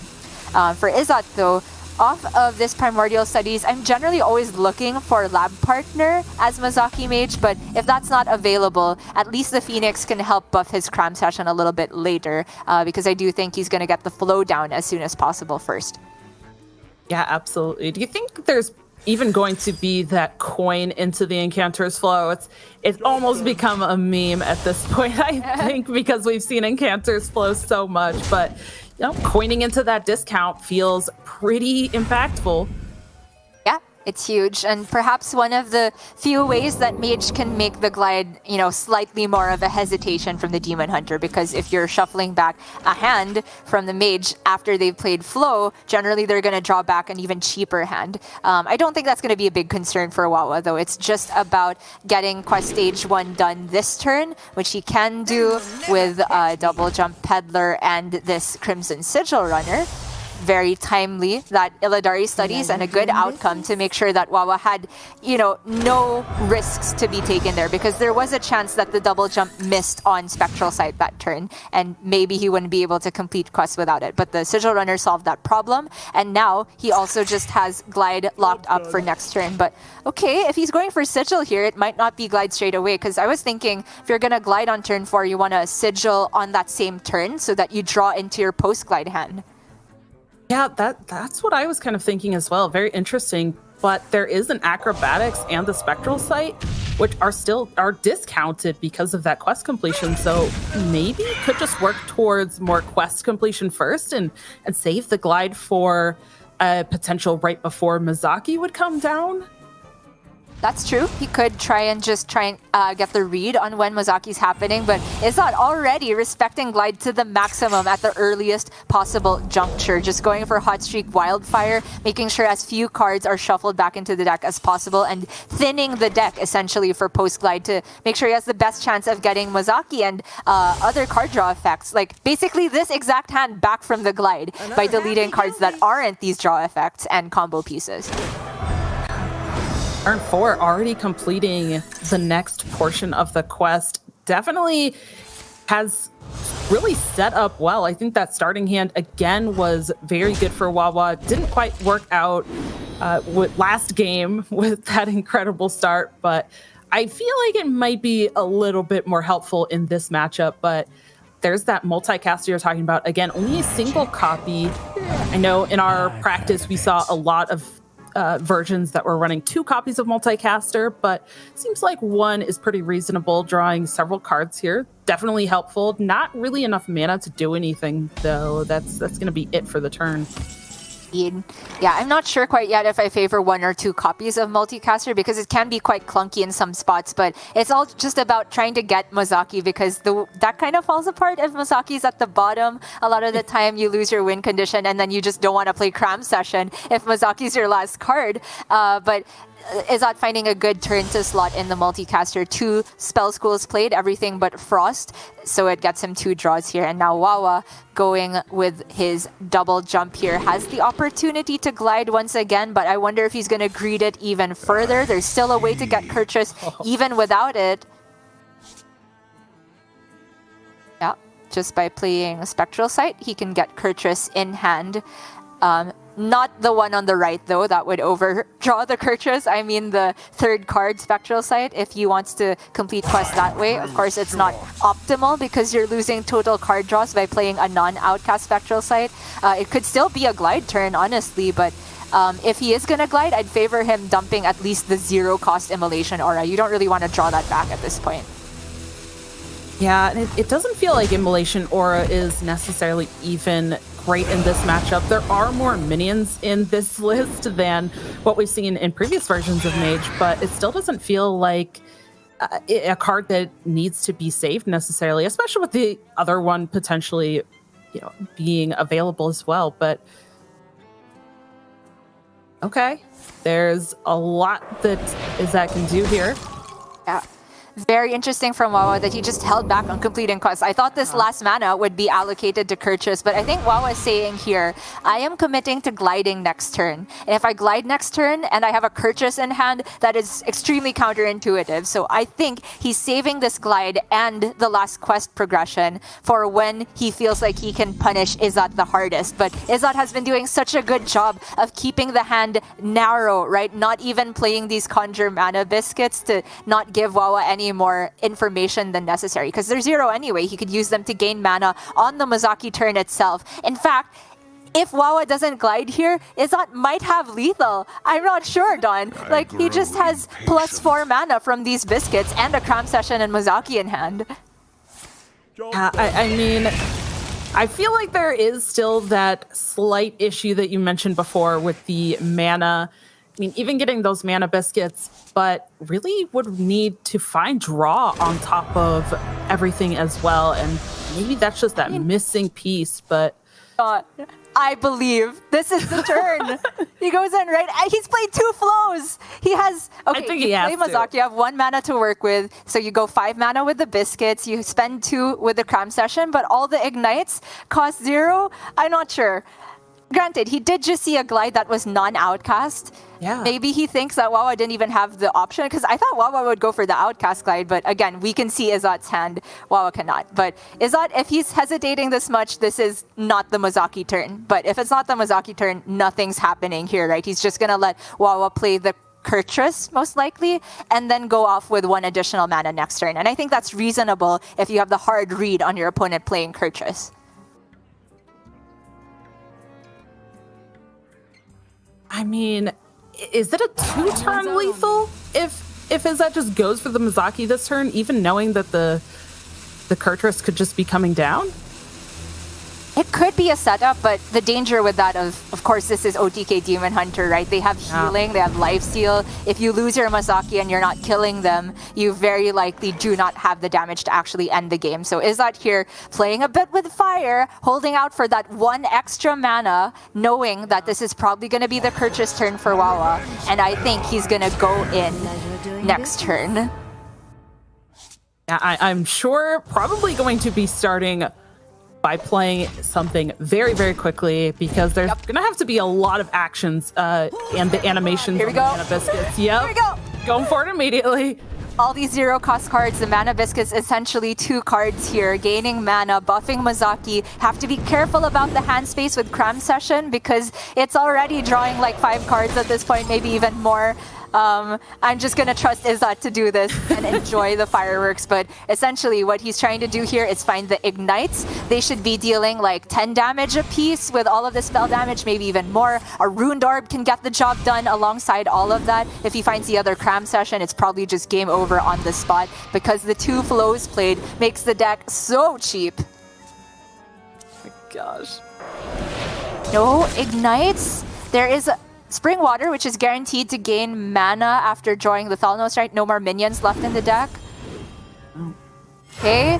For EzXarT, though, off of this Primordial Studies, I'm generally always looking for Lab Partner as Mizaki Mage, but if that's not available, at least the Phoenix can help buff his cram session a little bit later, because I do think he's going to get the flow down as soon as possible first. Yeah, absolutely. Do you think there's even going to be that coin into the Incanter's Flow. It's almost become a meme at this point, I think, because we've seen Incanter's Flow so much. But coining into that discount feels pretty impactful. Yeah, it's huge, and perhaps one of the few ways that Mage can make the glide, slightly more of a hesitation from the Demon Hunter, because if you're shuffling back a hand from the Mage after they've played Flow, generally they're going to draw back an even cheaper hand. I don't think that's going to be a big concern for Wawa, though. It's just about getting Quest Stage 1 done this turn, which he can do with Double Jump Peddler and this Crimson Sigil Runner. Very timely, that Illidari studies, and a good outcome to make sure that Wawa had, no risks to be taken there, because there was a chance that the double jump missed on Spectral Sight that turn, and maybe he wouldn't be able to complete quests without it. But the Sigil Runner solved that problem, and now he also just has Glide locked up for next turn. But okay, if he's going for Sigil here, it might not be Glide straight away, because I was thinking if you're going to Glide on turn 4, you want to Sigil on that same turn so that you draw into your post-Glide hand. Yeah, that's what I was kind of thinking as well. Very interesting. But there is an Acrobatics and the Spectral Sight, which are discounted because of that quest completion. So maybe could just work towards more quest completion first and save the Glide for a potential right before Mizaki would come down. That's true. He could try and get the read on when Mozaki's happening, but EzXarT already respecting Glide to the maximum at the earliest possible juncture. Just going for Hot Streak Wildfire, making sure as few cards are shuffled back into the deck as possible, and thinning the deck essentially for post-Glide to make sure he has the best chance of getting Mozaki and other card draw effects. Like basically this exact hand back from the Glide by deleting cards that aren't these draw effects and combo pieces. Turn 4 already completing the next portion of the quest. Definitely has really set up well. I think that starting hand again was very good for Wawa. Didn't quite work out with last game with that incredible start, but I feel like it might be a little bit more helpful in this matchup. But there's that multicast you're talking about. Again, only a single copy. I know in our practice we saw a lot of versions that were running 2 copies of Multicaster, but seems like 1 is pretty reasonable, drawing several cards here. Definitely helpful. Not really enough mana to do anything, though. That's going to be it for the turn. Yeah, I'm not sure quite yet if I favor 1 or 2 copies of Multicaster, because it can be quite clunky in some spots, but it's all just about trying to get Mozaki, because that kind of falls apart if Mozaki's at the bottom. A lot of the time you lose your win condition and then you just don't want to play Cram Session if Mozaki's your last card. But EzXarT finding a good turn to slot in the Multicaster. 2 spell schools played, everything but Frost, so it gets him 2 draws here. And now Wawa going with his double jump here has the opportunity to Glide once again, but I wonder if he's going to greed it even further. There's still a way to get Kurtrus even without it. Yeah, just by playing Spectral Sight, he can get Kurtrus in hand. Not the one on the right, though. That would overdraw the Kurtrus. I mean the 3rd card, Spectral Sight, if he wants to complete quests that way. Of course, it's not optimal because you're losing total card draws by playing a non-outcast Spectral Sight. It could still be a Glide turn, honestly, but if he is going to Glide, I'd favor him dumping at least the 0-cost Immolation Aura. You don't really want to draw that back at this point. Yeah, and it doesn't feel like Immolation Aura is necessarily even great in this matchup. There are more minions in this list than what we've seen in previous versions of Mage, but it still doesn't feel like a card that needs to be saved necessarily, especially with the other one potentially, being available as well. But okay, there's a lot that EzXarT can do here. Yeah. Very interesting from Wawa that he just held back on completing quests. I thought this last mana would be allocated to Kurtrus, but I think Wawa is saying here, I am committing to gliding next turn. And if I glide next turn and I have a Kurtrus in hand, that is extremely counterintuitive. So I think he's saving this glide and the last quest progression for when he feels like he can punish EzXarT the hardest. But EzXarT has been doing such a good job of keeping the hand narrow, right? Not even playing these Conjure Mana Biscuits to not give Wawa any more information than necessary, because they're 0 anyway. He could use them to gain mana on the Mozaki turn itself. In fact, if Wawa doesn't glide here, EzXarT might have lethal. I'm not sure, Don. Like, he just has +4 mana from these biscuits and a Cram Session and Mozaki in hand. I mean, I feel like there is still that slight issue that you mentioned before with the mana. I mean, even getting those mana biscuits, but really would need to find draw on top of everything as well. And maybe that's just that missing piece, but... I believe this is the turn. He goes in, right? He's played 2 flows. He has... Okay, I think he has play Mozaki, you have 1 mana to work with. So you go 5 mana with the biscuits. You spend 2 with the Cram Session, but all the ignites cost 0. I'm not sure. Granted, he did just see a glide that was non-outcast. Yeah. Maybe he thinks that Wawa didn't even have the option, because I thought Wawa would go for the outcast glide, but again, we can see EzXarT's hand. Wawa cannot. But EzXarT, if he's hesitating this much, this is not the Mozaki turn. But if it's not the Mozaki turn, nothing's happening here, right? He's just going to let Wawa play the Kurtrus, most likely, and then go off with 1 additional mana next turn. And I think that's reasonable if you have the hard read on your opponent playing Kurtrus. I mean, is it a 2-turn lethal if EzXarT just goes for the Mozaki this turn, even knowing that the Kurtrus could just be coming down? It could be a setup, but the danger with that of course, this is OTK Demon Hunter, right? They have healing, they have life steal. If you lose your Mozaki and you're not killing them, you very likely do not have the damage to actually end the game. So EzXarT here playing a bit with fire, holding out for that 1 extra mana, knowing that this is probably going to be the Kurtrus turn for Wawa. And I think he's going to go in next turn. Yeah, I'm sure probably going to be starting by playing something very, very quickly, because there's gonna have to be a lot of actions and the animations. Here we go. Mana biscuits. Yep. Here we go. Going for it immediately. All these 0-cost cards, the mana biscuits, essentially 2 cards here. Gaining mana, buffing Mozaki. Have to be careful about the hand space with Cram Session, because it's already drawing like 5 cards at this point, maybe even more. I'm just gonna trust EzXarT to do this and enjoy the fireworks, but essentially what he's trying to do here is find the ignites. They should be dealing like 10 damage a piece with all of the spell damage, maybe even more. A Runed Orb can get the job done alongside all of that. If he finds the other Cram Session, it's probably just game over on the spot, because the 2 flows played makes the deck so cheap. Oh my gosh. No ignites. There is Spring Water, which is guaranteed to gain mana after drawing the Thalnos, right? No more minions left in the deck. Okay.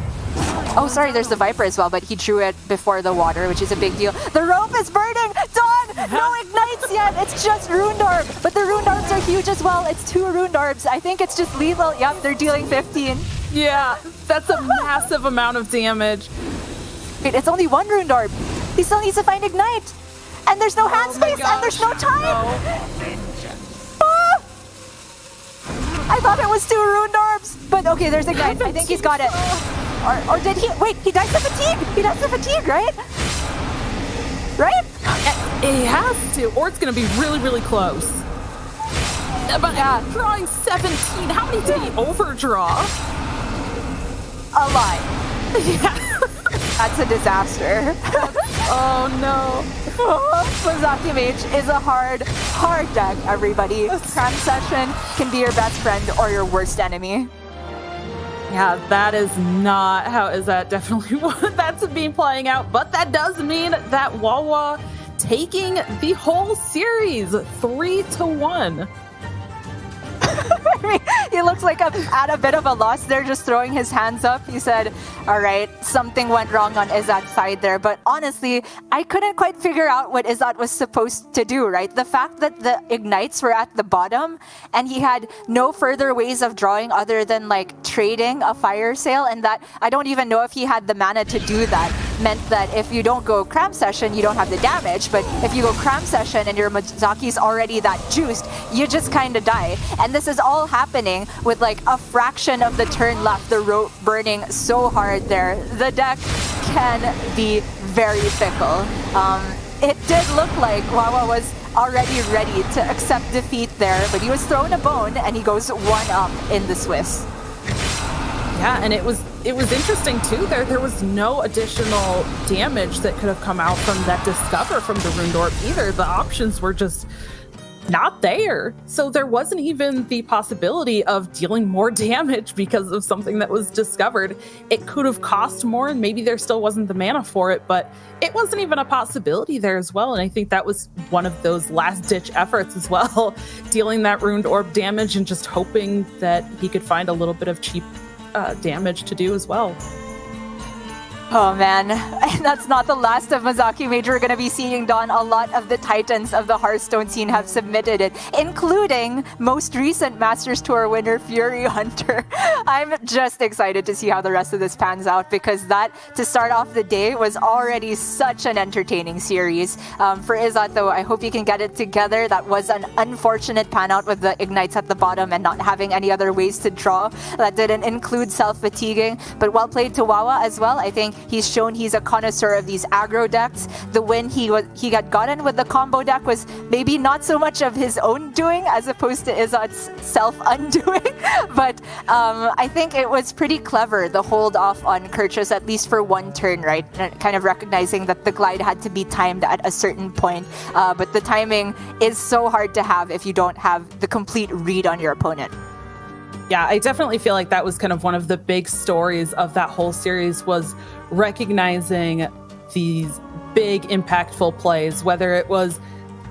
Oh, sorry, there's the Viper as well, but he drew it before the water, which is a big deal. The rope is burning! Dawn! No ignites yet! It's just Runed Orb! But the Runed Orbs are huge as well. It's 2 Runed Orbs. I think it's just lethal. Yep, they're dealing 15. Yeah, that's a massive amount of damage. Wait, it's only 1 Runed Orb. He still needs to find Ignite. And there's no hand space, and there's no time! Ah! I thought it was 2 Runed Orbs! But okay, there's Ignite. I think he's got it. Or did he? Wait, he dies to fatigue! He dies to fatigue, right? Right? He has to, or it's going to be really, really close. But Yeah. drawing 17, how many did he overdraw? A lot. Yeah. That's a disaster. Oh no. Mozaki Mage is a hard deck, everybody. Cram Session can be your best friend or your worst enemy. Yeah, that is not how EzXarT definitely what that's been playing out, but that does mean that Wawa taking the whole series 3-1. He looks like at a bit of a loss there, just throwing his hands up. He said, all right, something went wrong on EzXarT's side there. But honestly, I couldn't quite figure out what EzXarT was supposed to do, right? The fact that the ignites were at the bottom and he had no further ways of drawing other than like trading a fire sale, and that I don't even know if he had the mana to do that, meant that if you don't go Cram Session, you don't have the damage. But if you go Cram Session and your Mozaki's already that juiced, you just kind of die. And this is all happening with like a fraction of the turn left, the rope burning so hard there. The deck can be very fickle. It did look like Wawa was already ready to accept defeat there, but he was thrown a bone and he goes 1-up in the Swiss. Yeah, and it was it was interesting too. There was no additional damage that could have come out from that Discover from the Runed Orb either. The options were just not there. So there wasn't even the possibility of dealing more damage because of something that was discovered. It could have cost more, and maybe there still wasn't the mana for it, but it wasn't even a possibility there as well. And I think that was one of those last-ditch efforts as well, dealing that Runed Orb damage and just hoping that he could find a little bit of cheap damage to do as well. Oh man, and that's not the last of Mazaki Mage we're going to be seeing, Don. A lot of the titans of the Hearthstone scene have submitted it, including most recent Masters Tour winner Fury Hunter. I'm just excited to see how the rest of this pans out, because that, to start off the day, was already such an entertaining series. For EzXarT, though, I hope you can get it together. That was an unfortunate pan out with the Ignites at the bottom and not having any other ways to draw. That didn't include self-fatiguing, but well played to Wawa as well. I think he's shown he's a connoisseur of these aggro decks. The win he got gotten with the combo deck was maybe not so much of his own doing as opposed to EzXarT's self-undoing, but I think it was pretty clever, the hold off on Kurchus, at least for one turn, right? Kind of recognizing that the glide had to be timed at a certain point, but the timing is so hard to have if you don't have the complete read on your opponent. Yeah, I definitely feel like that was kind of one of the big stories of that whole series, was recognizing these big impactful plays, whether it was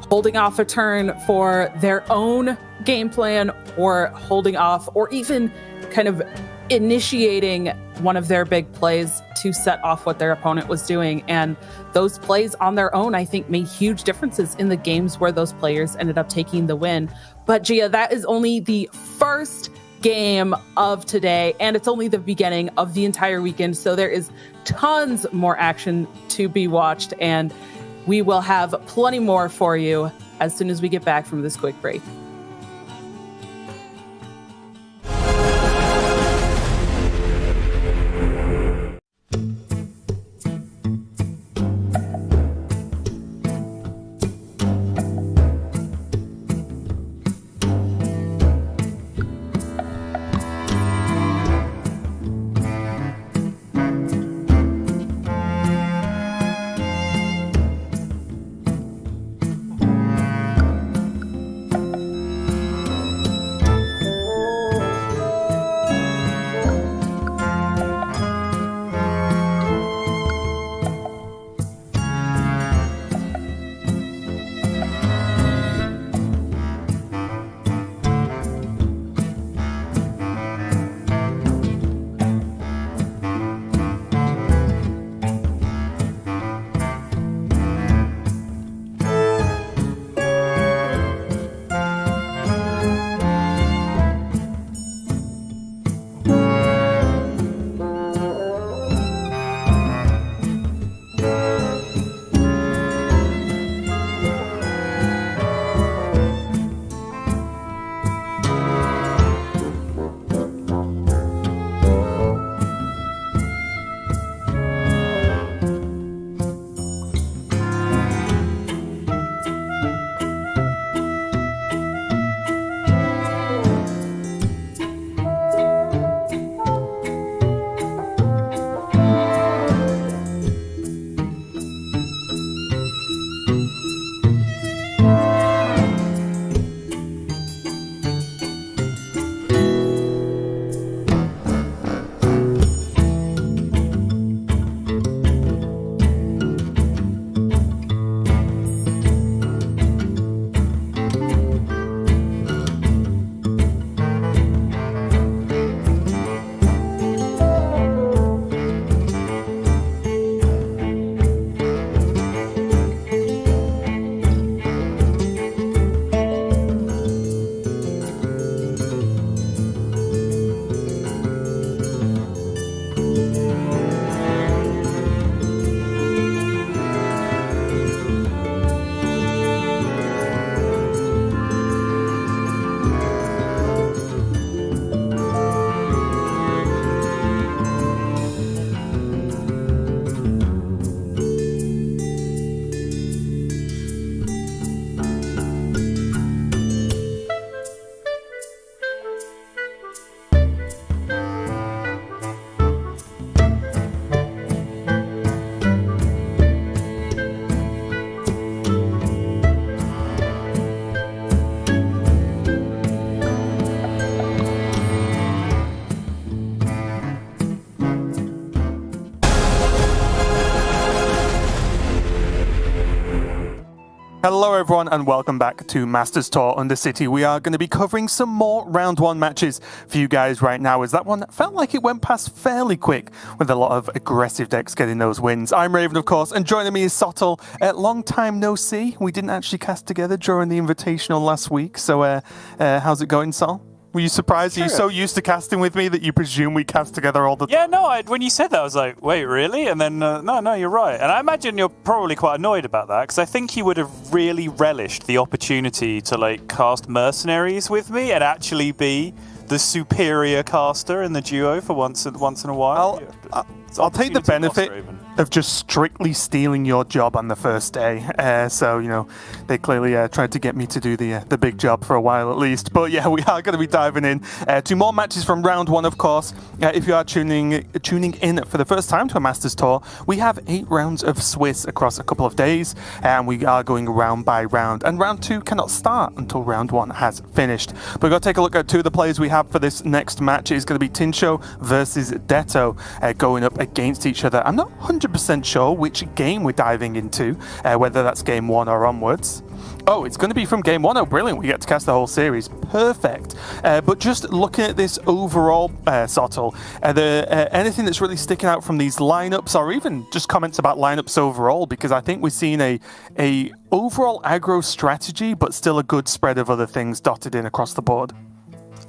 holding off a turn for their own game plan or holding off or even kind of initiating one of their big plays to set off what their opponent was doing. And those plays on their own, I think, made huge differences in the games where those players ended up taking the win. But Gia, that is only the first game of today, and it's only the beginning of the entire weekend, so there is tons more action to be watched, and we will have plenty more for you as soon as we get back from this quick break. Hello everyone and welcome back to Masters Tour Undercity. We are going to be covering some more round 1 matches for you guys right now, as that one felt like it went past fairly quick with a lot of aggressive decks getting those wins. I'm Raven, of course, and joining me is Sottle. Long time no see. We didn't actually cast together during the Invitational last week, so how's it going, Sol? Were you surprised? Sure. Are you so used to casting with me that you presume we cast together all the time? Yeah, no, when you said that, I was like, wait, really? And then, no, you're right. And I imagine you're probably quite annoyed about that, because I think he would have really relished the opportunity to, like, cast Mercenaries with me and actually be the superior caster in the duo for once in a while. I'll take the benefit of just strictly stealing your job on the first day. So, you know, they clearly tried to get me to do the big job for a while at least. But yeah, we are going to be diving in to more matches from round 1, of course. If you are tuning in for the first time to a Masters Tour, we have 8 rounds of Swiss across a couple of days, and we are going round by round. And round 2 cannot start until round 1 has finished. But we're going to take a look at 2 of the players we have for this next match. It's going to be Tincho versus DETTO going up against each other. I'm not 100% sure which game we're diving into, whether that's game 1 or onwards. Oh, it's going to be from game 1. Oh, brilliant. We get to cast the whole series. Perfect. But just looking at this overall, Sottle, are there anything that's really sticking out from these lineups, or even just comments about lineups overall? Because I think we're seeing a overall aggro strategy, but still a good spread of other things dotted in across the board.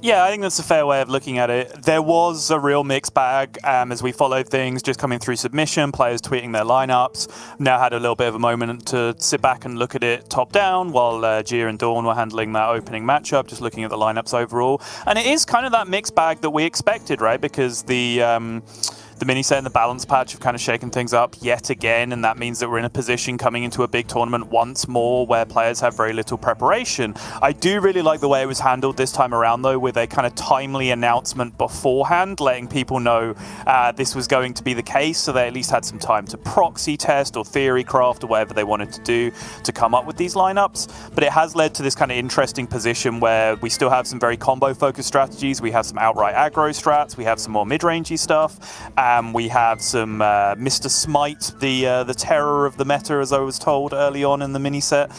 Yeah, I think that's a fair way of looking at it. There was a real mixed bag as we followed things, just coming through submission, players tweeting their lineups. Now had a little bit of a moment to sit back and look at it top down, while Gia and Dawn were handling that opening matchup, just looking at the lineups overall. And it is kind of that mixed bag that we expected, right? Because the mini set and the balance patch have kind of shaken things up yet again, and that means that we're in a position coming into a big tournament once more where players have very little preparation. I do really like the way it was handled this time around, though, with a kind of timely announcement beforehand, letting people know this was going to be the case, so they at least had some time to proxy test or theory craft or whatever they wanted to do to come up with these lineups. But it has led to this kind of interesting position where we still have some very combo-focused strategies. We have some outright aggro strats. We have some more mid-rangey stuff. We have some Mr. Smite, the terror of the meta, as I was told early on in the mini set,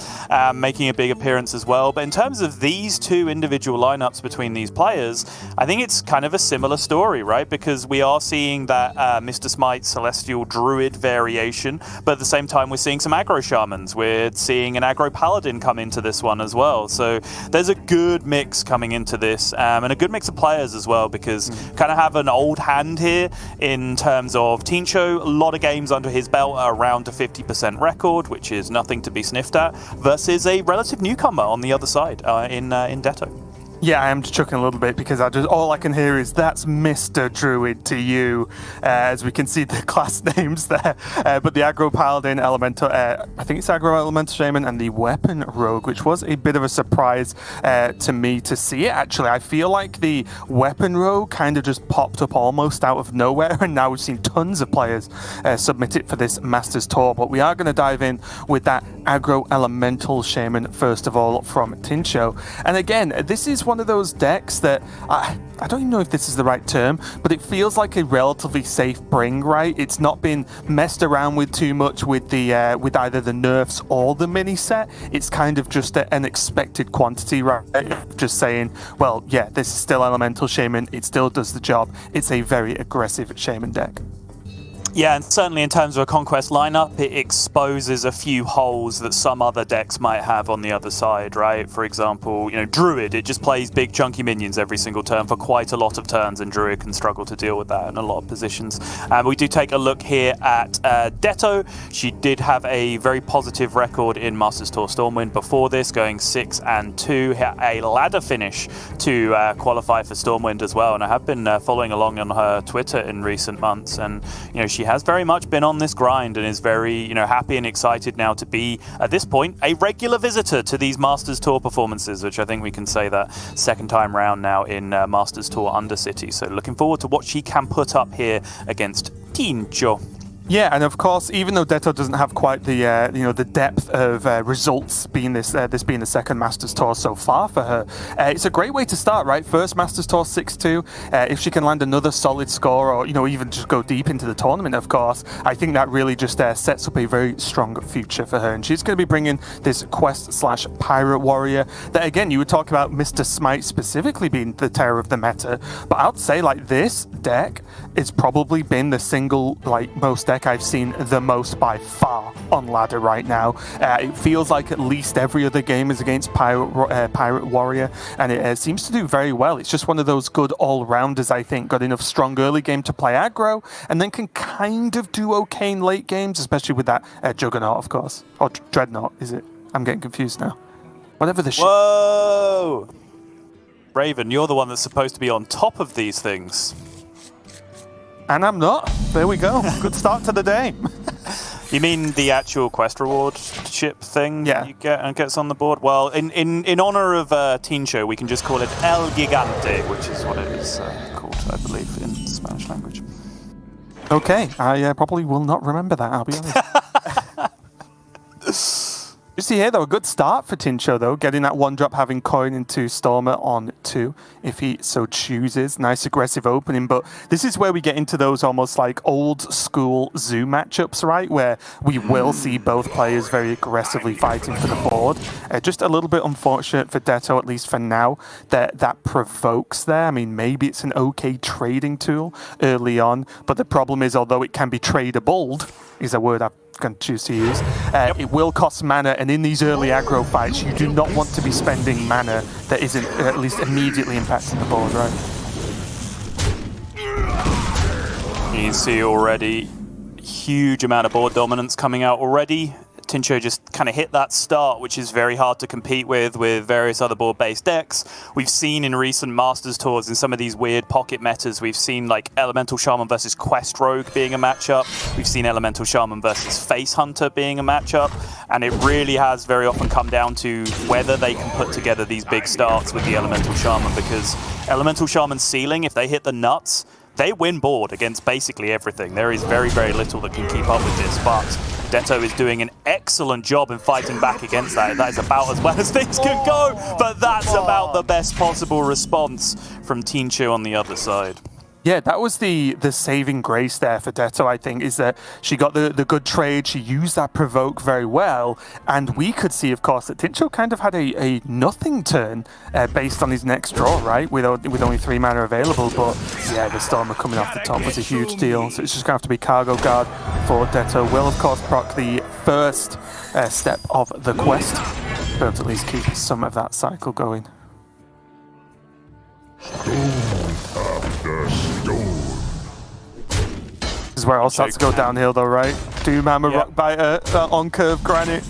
making a big appearance as well. But in terms of these 2 individual lineups between these players, I think it's kind of a similar story, right? Because we are seeing that Mr. Smite Celestial Druid variation, but at the same time we're seeing some aggro shamans. We're seeing an aggro paladin come into this one as well. So there's a good mix coming into this, and a good mix of players as well, because kind of have an old hand here in terms of Tincho. A lot of games under his belt, around a 50% record, which is nothing to be sniffed at, versus a relative newcomer on the other side in DETTO. Yeah, I am chuckling a little bit because all I can hear is "that's Mr. Druid" to you, as we can see the class names there. But the Aggro Paladin, Elemental, I think it's Aggro Elemental Shaman, and the Weapon Rogue, which was a bit of a surprise to me to see it. Actually, I feel like the Weapon Rogue kind of just popped up almost out of nowhere, and now we've seen tons of players submit it for this Masters Tour. But we are going to dive in with that Aggro Elemental Shaman first of all from Tincho. And again, this is one of those decks that I don't even know if this is the right term, but it feels like a relatively safe bring, right? It's not been messed around with too much with the with either the nerfs or the mini set. It's kind of just an expected quantity, right? Just saying, well, yeah, this is still Elemental Shaman. It still does the job. It's a very aggressive Shaman deck. Yeah, and certainly in terms of a Conquest lineup, it exposes a few holes that some other decks might have on the other side, right? For example, you know, Druid, it just plays big chunky minions every single turn for quite a lot of turns, and Druid can struggle to deal with that in a lot of positions. We do take a look here at DETTO. She did have a very positive record in Masters Tour Stormwind before this, going 6-2, hit a ladder finish to qualify for Stormwind as well. And I have been following along on her Twitter in recent months, and you know, she has very much been on this grind and is very, you know, happy and excited now to be, at this point, a regular visitor to these Masters Tour performances, which I think we can say that second time round now in Masters Tour Undercity. So looking forward to what she can put up here against Tincho. Yeah, and of course, even though DETTO doesn't have quite the the depth of results, being this being the second Masters Tour so far for her, it's a great way to start, right? First Masters Tour 6-2. If she can land another solid score, or even just go deep into the tournament, of course, I think that really just sets up a very strong future for her. And she's going to be bringing this Quest/Pirate Warrior. That again, you would talk about Mr. Smite specifically being the terror of the meta, but I'd say like this deck it's probably been the single most deck I've seen the most by far on ladder right now. It feels like at least every other game is against Pirate Warrior, and it seems to do very well. It's just one of those good all-rounders, I think. Got enough strong early game to play aggro, and then can kind of do okay in late games, especially with that Juggernaut, of course. Or Dreadnought, is it? I'm getting confused now. Whatever the shit. Whoa! Raven, you're the one that's supposed to be on top of these things. And I'm not. There we go. Good start to the day. You mean the actual quest reward ship thing Yeah. you get and gets on the board? Well, in honor of Tincho, we can just call it El Gigante, which is what it is called, I believe, in Spanish language. Okay, I probably will not remember that, I'll be honest. You see here, though, a good start for Tincho, though, getting that one drop, having coin into Stormer on 2, if he so chooses. Nice aggressive opening, but this is where we get into those almost like old school zoo matchups, right? Where we will see both players very aggressively fighting for the board. Just a little bit unfortunate for DETTO, at least for now, that provokes there. I mean, maybe it's an okay trading tool early on, but the problem is, although it can be tradable, is a word I've going to choose to use, it will cost mana, and in these early aggro fights you do not want to be spending mana that isn't at least immediately impacting the board, right? You can see already huge amount of board dominance coming out already. Tincho just kind of hit that start, which is very hard to compete with various other board-based decks. We've seen in recent Masters Tours, in some of these weird pocket metas, we've seen like Elemental Shaman versus Quest Rogue being a matchup. We've seen Elemental Shaman versus Face Hunter being a matchup. And it really has very often come down to whether they can put together these big starts with the Elemental Shaman, because Elemental Shaman's ceiling, if they hit the nuts, they win board against basically everything. There is very, very little that can keep up with this, but DETTO is doing an excellent job in fighting back against that. That is about as well as things can go, but that's about the best possible response from Tincho on the other side. Yeah, that was the saving grace there for DETTO, I think, is that she got the good trade, she used that provoke very well, and we could see, of course, that Tincho kind of had a nothing turn based on his next draw, right, with only 3 mana available, but yeah, the Stormer coming off the top was a huge deal, so it's just going to have to be Cargo Guard for DETTO. Will, of course, proc the first step of the quest, but at least keep some of that cycle going. This is where it all starts to go downhill, though, right? Doomhammer, Rock Biter, on curve Granite.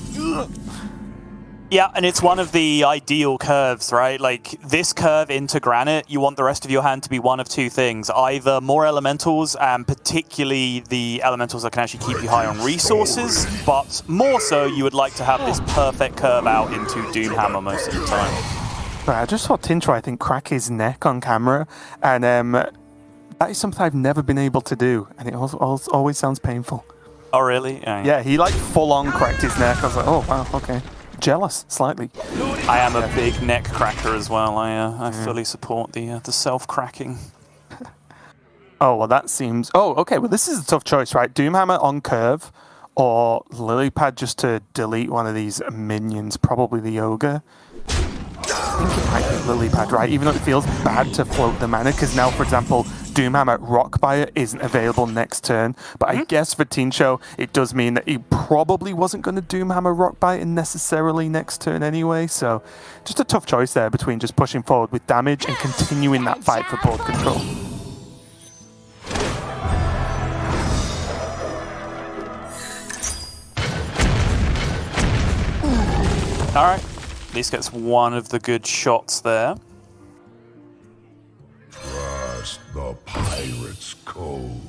Yeah, and it's one of the ideal curves, right? Like, this curve into Granite, you want the rest of your hand to be one of two things. Either more elementals, and particularly the elementals that can actually keep you high on resources, but more so, you would like to have this perfect curve out into Doomhammer most of the time. Right, I just saw Tincho, I think, crack his neck on camera, and that is something I've never been able to do, and it always sounds painful. Oh, really? Yeah, he like full-on cracked his neck. I was like, oh, wow, okay. Jealous, slightly. I am a big neck cracker as well. I fully support the self-cracking. Oh, well, that seems... Oh, okay, well, this is a tough choice, right? Doomhammer on curve, or Lilypad just to delete one of these minions, probably the Ogre. I think it might be Lilypad, right? Even though it feels bad to float the mana, because now, for example, Doomhammer Rockbite isn't available next turn. But I guess for Tincho, it does mean that he probably wasn't going to Doomhammer Rockbite necessarily next turn anyway. So just a tough choice there between just pushing forward with damage and continuing that fight for board control. All right. At least gets one of the good shots there. Trust the pirate's code.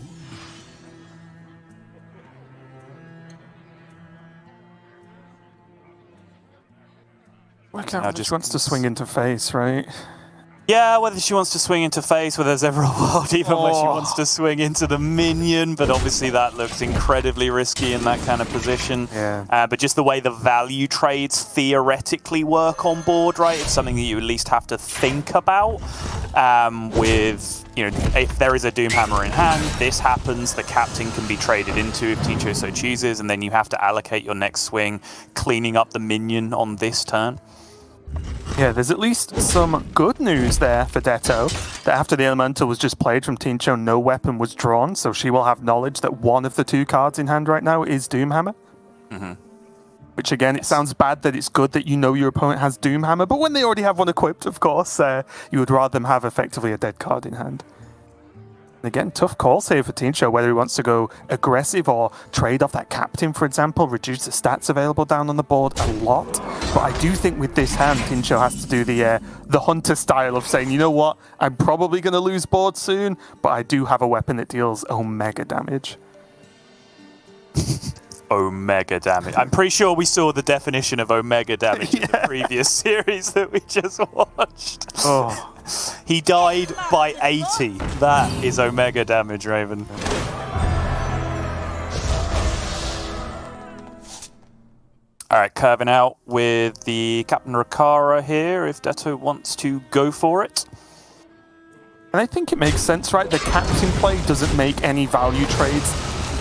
Just wants to swing into face, right? Yeah, whether she wants to swing into face, whether there's ever a world even where she wants to swing into the minion, but obviously that looks incredibly risky in that kind of position. Yeah. But just the way the value trades theoretically work on board, right? It's something that you at least have to think about. With, you know, if there is a Doomhammer in hand, this happens, the captain can be traded into if Tincho so chooses, and then you have to allocate your next swing, cleaning up the minion on this turn. Yeah, there's at least some good news there for DETTO, that after the Elemental was just played from Tincho, no weapon was drawn, so she will have knowledge that one of the 2 cards in hand right now is Doomhammer. Which again, it sounds bad that it's good that you know your opponent has Doomhammer, but when they already have one equipped, of course, you would rather them have effectively a dead card in hand. And again, tough calls here for Tincho, whether he wants to go aggressive or trade off that captain, for example, reduce the stats available down on the board a lot. But I do think with this hand, Tincho has to do the Hunter style of saying, you know what, I'm probably going to lose board soon, but I do have a weapon that deals Omega damage. Omega damage. I'm pretty sure we saw the definition of Omega damage in the previous series that we just watched. Oh. He died by 80. That is Omega damage, Raven. All right, curving out with the Captain Rakara here, if DETTO wants to go for it. And I think it makes sense, right? The captain play doesn't make any value trades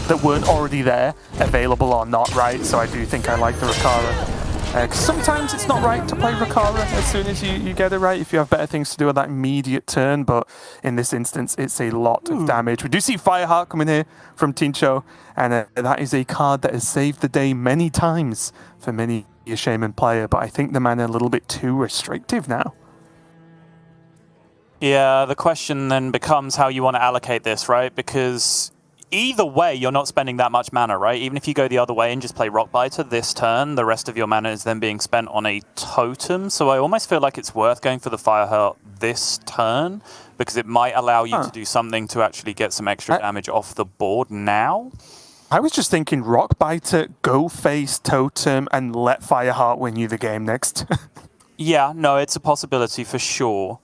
that weren't already there available or not, right? So I do think I like the Rakara. 'Cause sometimes it's not right to play Rakara as soon as you get it right, if you have better things to do on that immediate turn, but in this instance, it's a lot of damage. We do see Fireheart coming here from Tincho, and that is a card that has saved the day many times for many a Shaman player, but I think the mana a little bit too restrictive now. Yeah, the question then becomes how you want to allocate this, right? Because either way, you're not spending that much mana, right? Even if you go the other way and just play Rockbiter this turn, the rest of your mana is then being spent on a totem. So I almost feel like it's worth going for the Fireheart this turn, because it might allow you to do something to actually get some extra damage off the board now. I was just thinking Rockbiter, go face totem, and let Fireheart win you the game next. Yeah, no, it's a possibility for sure.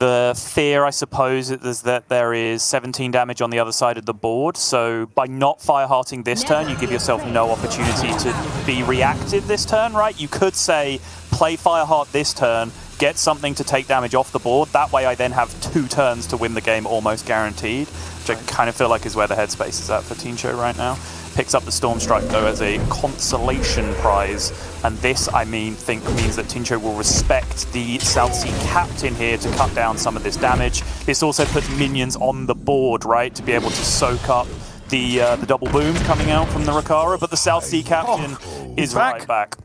The fear, I suppose, is that there is 17 damage on the other side of the board, so by not Firehearting this turn, you give yourself no opportunity to be reactive this turn, right? You could say, play Fireheart this turn, get something to take damage off the board, that way I then have 2 turns to win the game almost guaranteed, which I kind of feel like is where the headspace is at for Tincho right now. Picks up the Stormstrike, though, as a consolation prize. And this, I think means that Tincho will respect the South Sea Captain here to cut down some of this damage. This also puts minions on the board, right, to be able to soak up the double boom coming out from the Rakara. But the South Sea Captain is right back.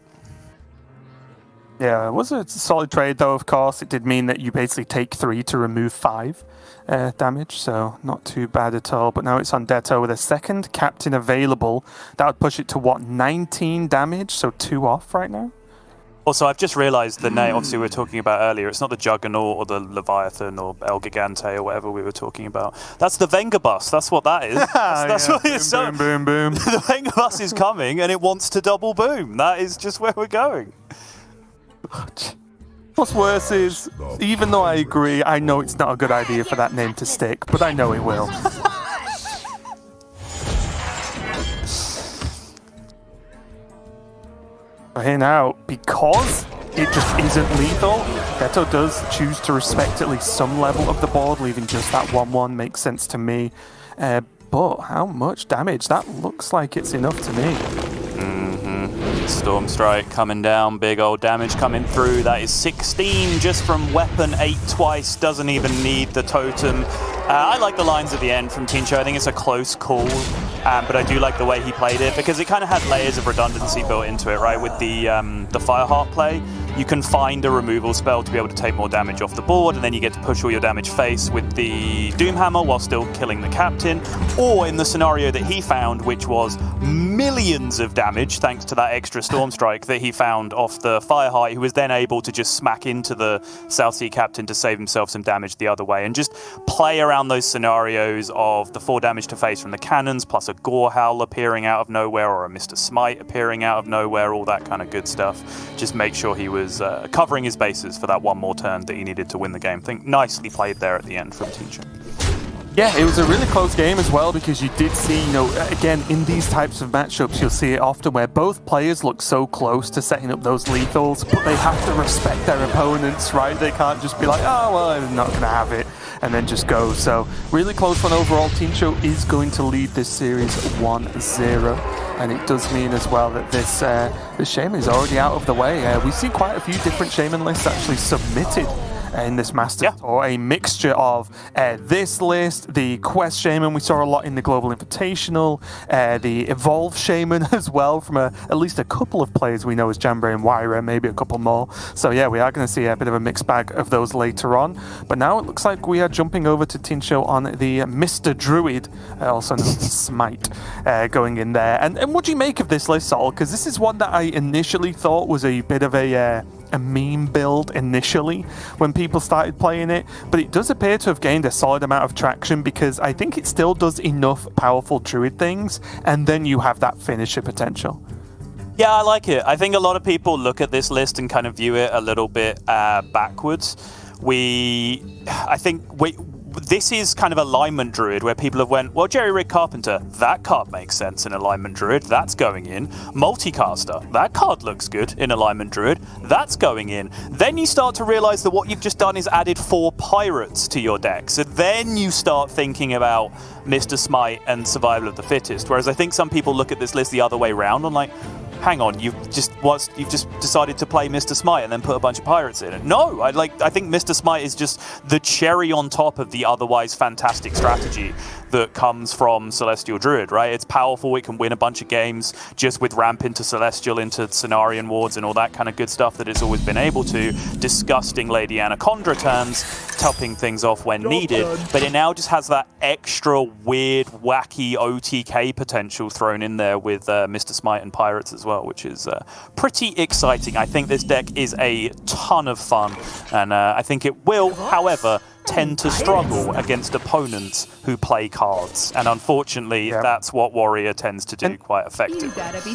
Yeah, it was a solid trade, though, of course. It did mean that you basically take 3 to remove 5 damage, so not too bad at all. But now it's on DETTO with a second captain available. That would push it to, what, 19 damage? So 2 off right now? Also, I've just realized the name, obviously, we were talking about earlier. It's not the Juggernaut or the Leviathan or El Gigante or whatever we were talking about. That's the Vengabus. That's what that is. That's what it is. Boom, boom, boom. The Vengabus is coming and it wants to double boom. That is just where we're going. What's worse is, even though I agree, I know it's not a good idea for that name to stick, but I know it will. But here now, because it just isn't lethal, DETTO does choose to respect at least some level of the board, leaving just that 1-1 makes sense to me. But how much damage? That looks like it's enough to me. Stormstrike coming down, big old damage coming through. That is 16 just from weapon, 8 twice, doesn't even need the totem. I like the lines at the end from Tincho. I think it's a close call, but I do like the way he played it because it kind of had layers of redundancy built into it, right? With the Fireheart play, you can find a removal spell to be able to take more damage off the board, and then you get to push all your damage face with the Doomhammer while still killing the captain. Or in the scenario that he found, which was millions of damage thanks to that extra Stormstrike that he found off the Fireheart, he was then able to just smack into the South Sea Captain to save himself some damage the other way, and just play around those scenarios of the 4 damage to face from the cannons, plus a Gorehowl appearing out of nowhere, or a Mr. Smite appearing out of nowhere, all that kind of good stuff. Just make sure he was was covering his bases for that one more turn that he needed to win the game. I think nicely played there at the end from Tincho. Yeah, it was a really close game as well because you did see, again, in these types of matchups, you'll see it often where both players look so close to setting up those lethals, but they have to respect their opponents, right? They can't just be like, oh, well, I'm not going to have it, and then just go. So, really close one overall. Tincho is going to lead this series 1-0. And it does mean as well that this Shaman is already out of the way. We've seen quite a few different Shaman lists actually submitted in this Masters, or a mixture of this list, the Quest Shaman we saw a lot in the Global Invitational, the Evolve Shaman as well from at least a couple of players we know as Jambre and Wyra, maybe a couple more. So yeah, we are going to see a bit of a mixed bag of those later on. But now it looks like we are jumping over to Tincho on the Mr. Druid, also known as Smite, going in there. And what do you make of this list, Sol? Because this is one that I initially thought was a bit of a meme build initially when people started playing it, but it does appear to have gained a solid amount of traction because I think it still does enough powerful druid things, and then you have that finisher potential. Yeah, I like it. I think a lot of people look at this list and kind of view it a little bit backwards. This is kind of alignment druid where people have went, well, Jerry Rig Carpenter, that card makes sense in alignment druid, that's going in. Multicaster, that card looks good in alignment druid, that's going in. Then you start to realize that what you've just done is added 4 pirates to your deck. So then you start thinking about Mr. Smite and Survival of the Fittest. Whereas I think some people look at this list the other way around and like, hang on, you've just decided to play Mr. Smite and then put a bunch of pirates in it. No, I think Mr. Smite is just the cherry on top of the otherwise fantastic strategy that comes from Celestial Druid, right? It's powerful, it can win a bunch of games just with ramp into Celestial, into Cenarian Wards and all that kind of good stuff that it's always been able to. Disgusting Lady Anacondra turns, topping things off when needed, but it now just has that extra weird, wacky OTK potential thrown in there with Mr. Smite and Pirates as well, which is pretty exciting. I think this deck is a ton of fun, and I think it will, however, tend to struggle against opponents who play cards, and unfortunately that's what Warrior tends to do quite effectively.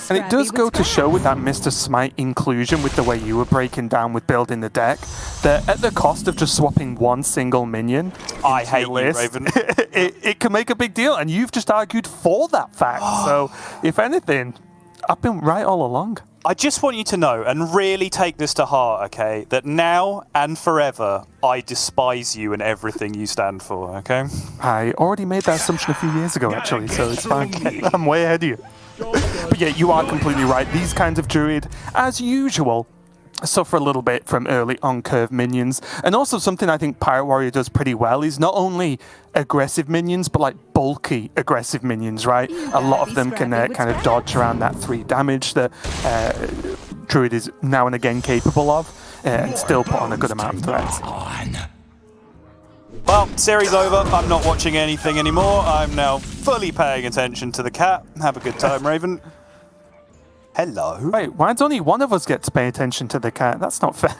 And it does go to show with that Mr. Smite inclusion, with the way you were breaking down with building the deck, that at the cost of just swapping one single minion, I hate you, Raven. it can make a big deal, and you've just argued for that fact. So if anything, I've been right all along. I just want you to know, and really take this to heart, okay, that now and forever, I despise you and everything you stand for, okay? I already made that assumption a few years ago, actually, so it's fine. I'm way ahead of you. But yeah, you are completely right. These kinds of druid, as usual, suffer a little bit from early on-curve minions. And also something I think Pirate Warrior does pretty well is not only aggressive minions, but like bulky aggressive minions, right? A lot of them can kind of dodge around that 3 damage that Druid is now and again capable of, and still put on a good amount of threats. Well, series over. I'm not watching anything anymore. I'm now fully paying attention to the cat. Have a good time, Raven. Hello. Wait, why does only one of us get to pay attention to the cat? That's not fair.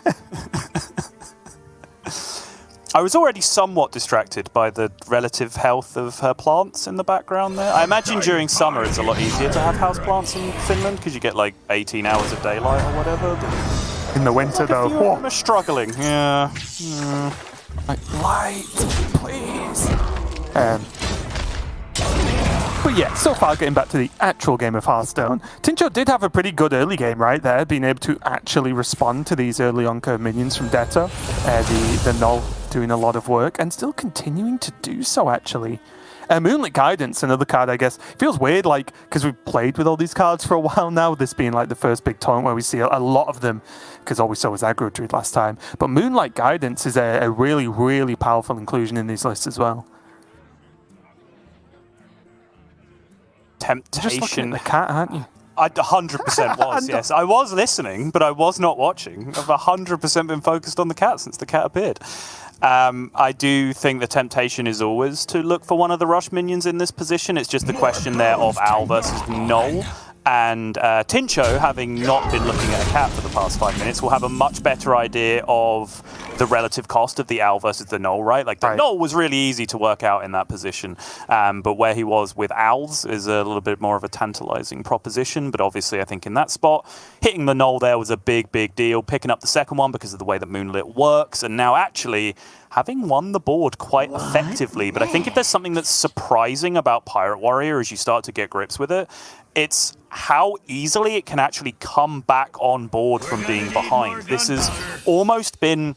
I was already somewhat distracted by the relative health of her plants in the background there. I imagine during summer it's a lot easier to have houseplants in Finland because you get like 18 hours of daylight or whatever. In the winter, though. A few of them are struggling. Yeah. Light, please. But yeah, so far, getting back to the actual game of Hearthstone, Tincho did have a pretty good early game right there, being able to actually respond to these early on-curve minions from DETTO. The Null doing a lot of work, and still continuing to do so, actually. Moonlit Guidance, another card, I guess, feels weird, like, because we've played with all these cards for a while now, this being like the first big tournament where we see a lot of them, because all we saw was Aggro Druid last time. But Moonlight Guidance is a really, really powerful inclusion in these lists as well. Temptation. You're just looking at the cat, aren't you? I 100% was, yes. I was listening, but I was not watching. I've 100% been focused on the cat since the cat appeared. I do think the temptation is always to look for one of the rush minions in this position. It's just the question there of Owl versus Null. And Tincho, having not been looking at a cap for the past 5 minutes, will have a much better idea of the relative cost of the owl versus the null, right? Like the null was really easy to work out in that position, but where he was with owls is a little bit more of a tantalizing proposition. But obviously, I think in that spot, hitting the null there was a big, big deal. Picking up the second one because of the way that Moonlit works, and now actually having won the board quite effectively. But I think if there's something that's surprising about Pirate Warrior as you start to get grips with it, it's how easily it can actually come back on board from being behind. This has almost been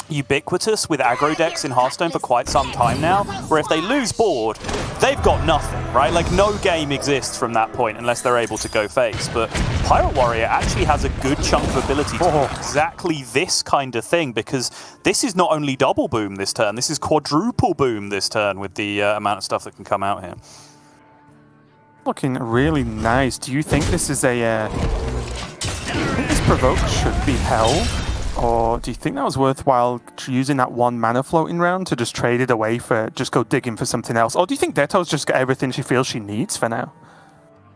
ubiquitous with aggro decks in Hearthstone for quite some time now, where if they lose board, they've got nothing, right? Like, no game exists from that point unless they're able to go face. But Pirate Warrior actually has a good chunk of ability to do exactly this kind of thing, because this is not only double boom this turn, this is quadruple boom this turn with the amount of stuff that can come out here. Looking really nice. Do you think this is a... do you think this provoke should be held? Or do you think that was worthwhile using that one mana floating round to just trade it away for just go digging for something else? Or do you think DETTO's just got everything she feels she needs for now?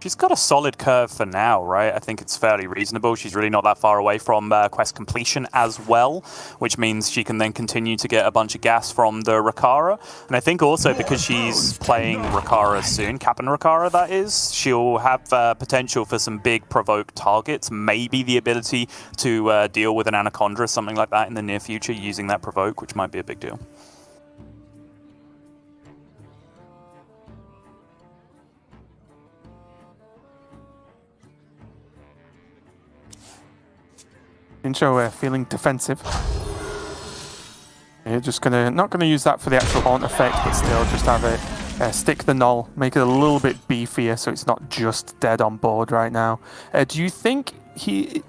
She's got a solid curve for now, right? I think it's fairly reasonable. She's really not that far away from quest completion as well, which means she can then continue to get a bunch of gas from the Rakara. And I think also because she's playing Rakara soon, Cap'n Rakara that is, she'll have potential for some big provoke targets, maybe the ability to deal with an Anaconda or something like that in the near future using that provoke, which might be a big deal. Tincho feeling defensive. You're just not gonna use that for the actual haunt effect, but still just have it stick the null, make it a little bit beefier so it's not just dead on board right now. Do you think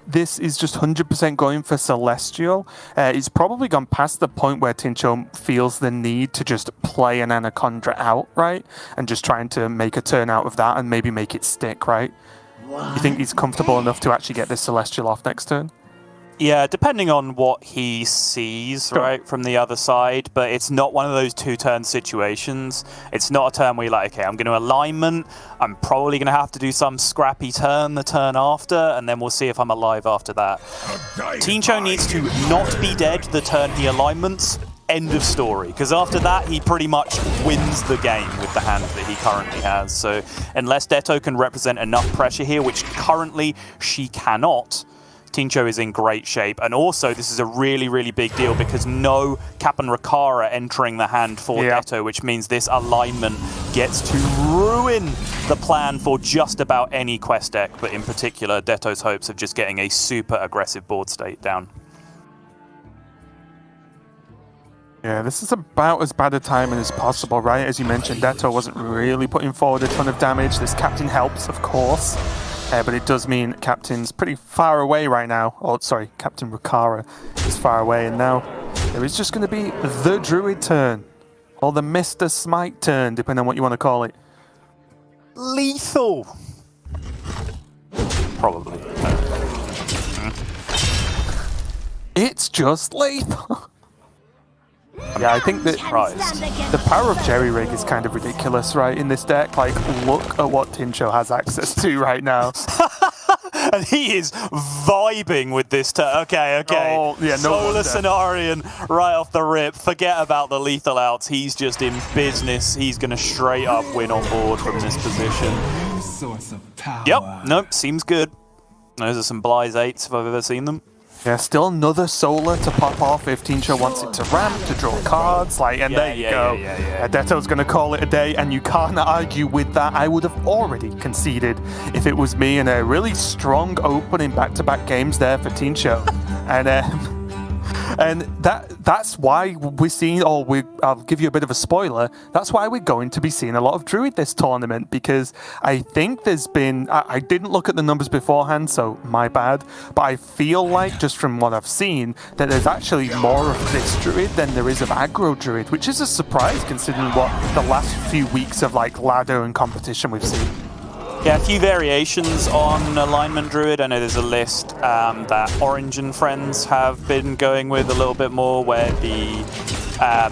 this is just 100% going for Celestial? It's probably gone past the point where Tincho feels the need to just play an Anaconda out, right? And just trying to make a turn out of that and maybe make it stick, right? You think he's comfortable enough to actually get this Celestial off next turn? Yeah, depending on what he sees, right, from the other side, but it's not one of those two-turn situations. It's not a turn where you're like, okay, I'm going to alignment, I'm probably going to have to do some scrappy turn the turn after, and then we'll see if I'm alive after that. Tincho needs to not be dead the turn he alignments, end of story, because after that, he pretty much wins the game with the hand that he currently has. So unless DETTO can represent enough pressure here, which currently she cannot, Tincho is in great shape. And also, this is a really, really big deal because no Cap'n Rakara entering the hand for DETTO, which means this alignment gets to ruin the plan for just about any quest deck, but in particular, DETTO's hopes of just getting a super aggressive board state down. Yeah, this is about as bad a timing as possible, right? As you mentioned, DETTO wasn't really putting forward a ton of damage. This Captain helps, of course. But it does mean Captain's pretty far away right now. Oh, sorry, Captain Rakara is far away. And now there is just going to be the Druid turn. Or the Mr. Smite turn, depending on what you want to call it. Lethal! Probably. It's just lethal. Yeah, I think that the power of Jerry Rig is kind of ridiculous, right, in this deck. Like, look at what Tincho has access to right now. And he is vibing with this turn. Okay. Oh, yeah, no Solar Cenarian right off the rip. Forget about the lethal outs. He's just in business. He's going to straight up win on board from this position. Source of power. Yep, nope, seems good. Those are some Bly's 8s if I've ever seen them. Yeah, still another Solar to pop off if Tincho wants it to ramp, to draw cards, and there you go. DETTO's going to call it a day, and you can't argue with that. I would have already conceded if it was me, and a really strong opening back-to-back games there for Tincho. And that's why we're seeing, I'll give you a bit of a spoiler, that's why we're going to be seeing a lot of Druid this tournament, because I think there's been, I didn't look at the numbers beforehand, so my bad, but I feel like, just from what I've seen, that there's actually more of this Druid than there is of aggro Druid, which is a surprise considering what the last few weeks of ladder and competition we've seen. Yeah, a few variations on Alignment Druid. I know there's a list that Orange and Friends have been going with a little bit more, where the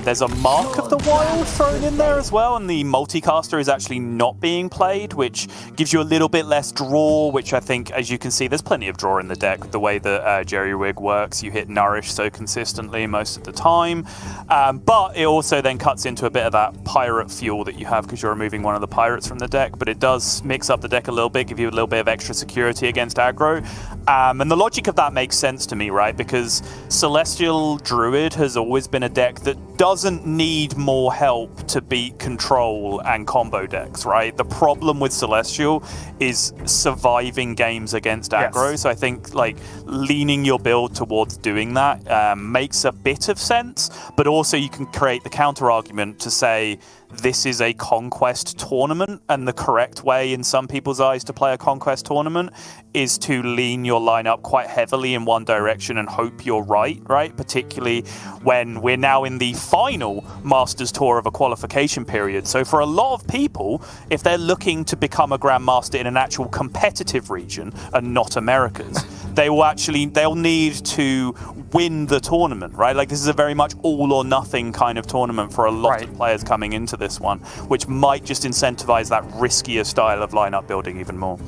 There's a Mark of the Wild thrown in there as well, and the multicaster is actually not being played, which gives you a little bit less draw, which I think, as you can see, there's plenty of draw in the deck with the way that Jerry Rig works. You hit Nourish so consistently most of the time, but it also then cuts into a bit of that pirate fuel that you have because you're removing one of the pirates from the deck, but it does mix up the deck a little bit, give you a little bit of extra security against aggro. And the logic of that makes sense to me, right? Because Celestial Druid has always been a deck that doesn't need more help to beat control and combo decks, right? The problem with Celestial is surviving games against aggro. So I think like leaning your build towards doing that makes a bit of sense, but also you can create the counter argument to say this is a conquest tournament, and the correct way in some people's eyes to play a conquest tournament is to lean your lineup quite heavily in one direction and hope you're right? Particularly when we're now in the final Masters Tour of a qualification period. So for a lot of people, if they're looking to become a Grandmaster in an actual competitive region and not America's, they'll need to win the tournament, right? Like this is a very much all or nothing kind of tournament for a lot of players coming into this one, which might just incentivize that riskier style of lineup building even more.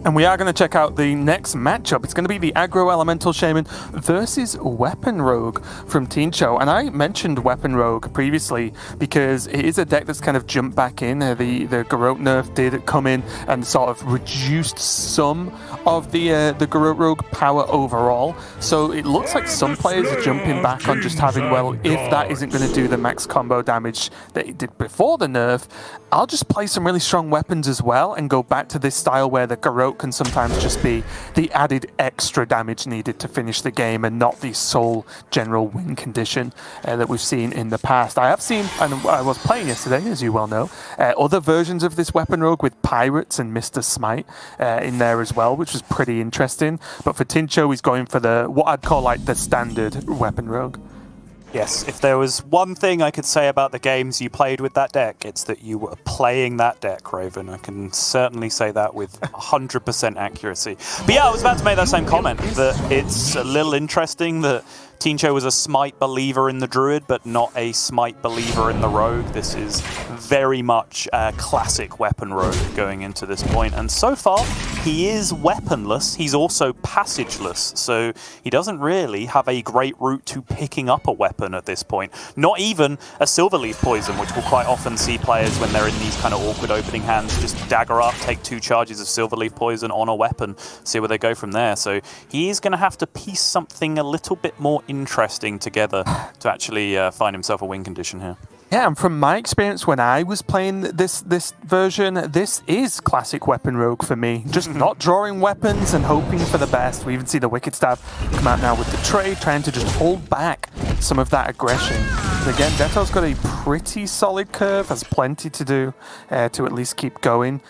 And we are going to check out the next matchup. It's going to be the Aggro Elemental Shaman versus Weapon Rogue from Tincho. And I mentioned Weapon Rogue previously because it is a deck that's kind of jumped back in. The Garrote nerf did come in and sort of reduced some of the Garrote Rogue power overall. So it looks like some players are jumping back on just having, well, if that isn't going to do the max combo damage that it did before the nerf, I'll just play some really strong weapons as well and go back to this style where the Garrote can sometimes just be the added extra damage needed to finish the game and not the sole general win condition that we've seen in the past. I have seen, and I was playing yesterday, as you well know, other versions of this Weapon Rogue with Pirates and Mr. Smite in there as well, which was pretty interesting. But for Tincho, he's going for what I'd call like the standard Weapon Rogue. Yes, if there was one thing I could say about the games you played with that deck, it's that you were playing that deck, Raven. I can certainly say that with 100% accuracy. But yeah, I was about to make that same comment, that it's a little interesting that Tincho was a Smite believer in the Druid, but not a Smite believer in the Rogue. This is very much a classic Weapon Rogue going into this point. And so far, he is weaponless. He's also passageless, so he doesn't really have a great route to picking up a weapon at this point. Not even a Silverleaf Poison, which we'll quite often see players when they're in these kind of awkward opening hands just dagger up, take 2 charges of Silverleaf Poison on a weapon, see where they go from there. So he is going to have to piece something a little bit more interesting together to actually find himself a win condition here. Yeah, and from my experience when I was playing this version, this is classic Weapon Rogue for me. Just not drawing weapons and hoping for the best. We even see the Wicked Stab come out now with the trade, trying to just hold back some of that aggression. But again, DETTO's got a pretty solid curve, has plenty to do to at least keep going.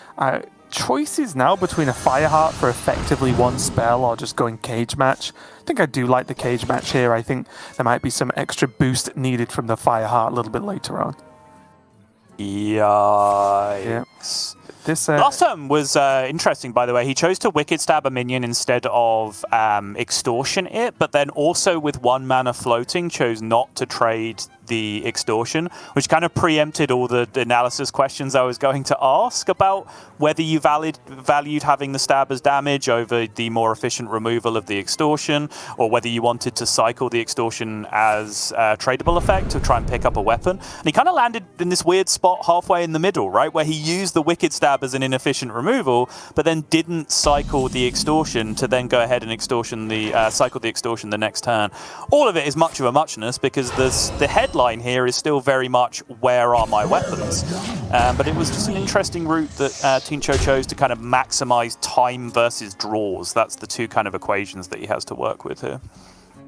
Choices now between a Fireheart for effectively one spell or just going Cage Match. I think I do like the Cage Match here. I think there might be some extra boost needed from the Fireheart a little bit later on. Yikes. This last turn was interesting, by the way. He chose to Wicked Stab a minion instead of Extortion it, but then also with 1 mana floating chose not to trade the Extortion, which kind of preempted all the analysis questions I was going to ask about whether you valued having the stab as damage over the more efficient removal of the Extortion, or whether you wanted to cycle the Extortion as a tradable effect to try and pick up a weapon. And he kind of landed in this weird spot halfway in the middle, right, where he used the Wicked Stab as an inefficient removal, but then didn't cycle the Extortion to then go ahead and cycle the Extortion the next turn. All of it is much of a muchness because the headline here is still very much, where are my weapons? But it was just an interesting route that Tincho chose to kind of maximize time versus draws. That's the 2 kind of equations that he has to work with here.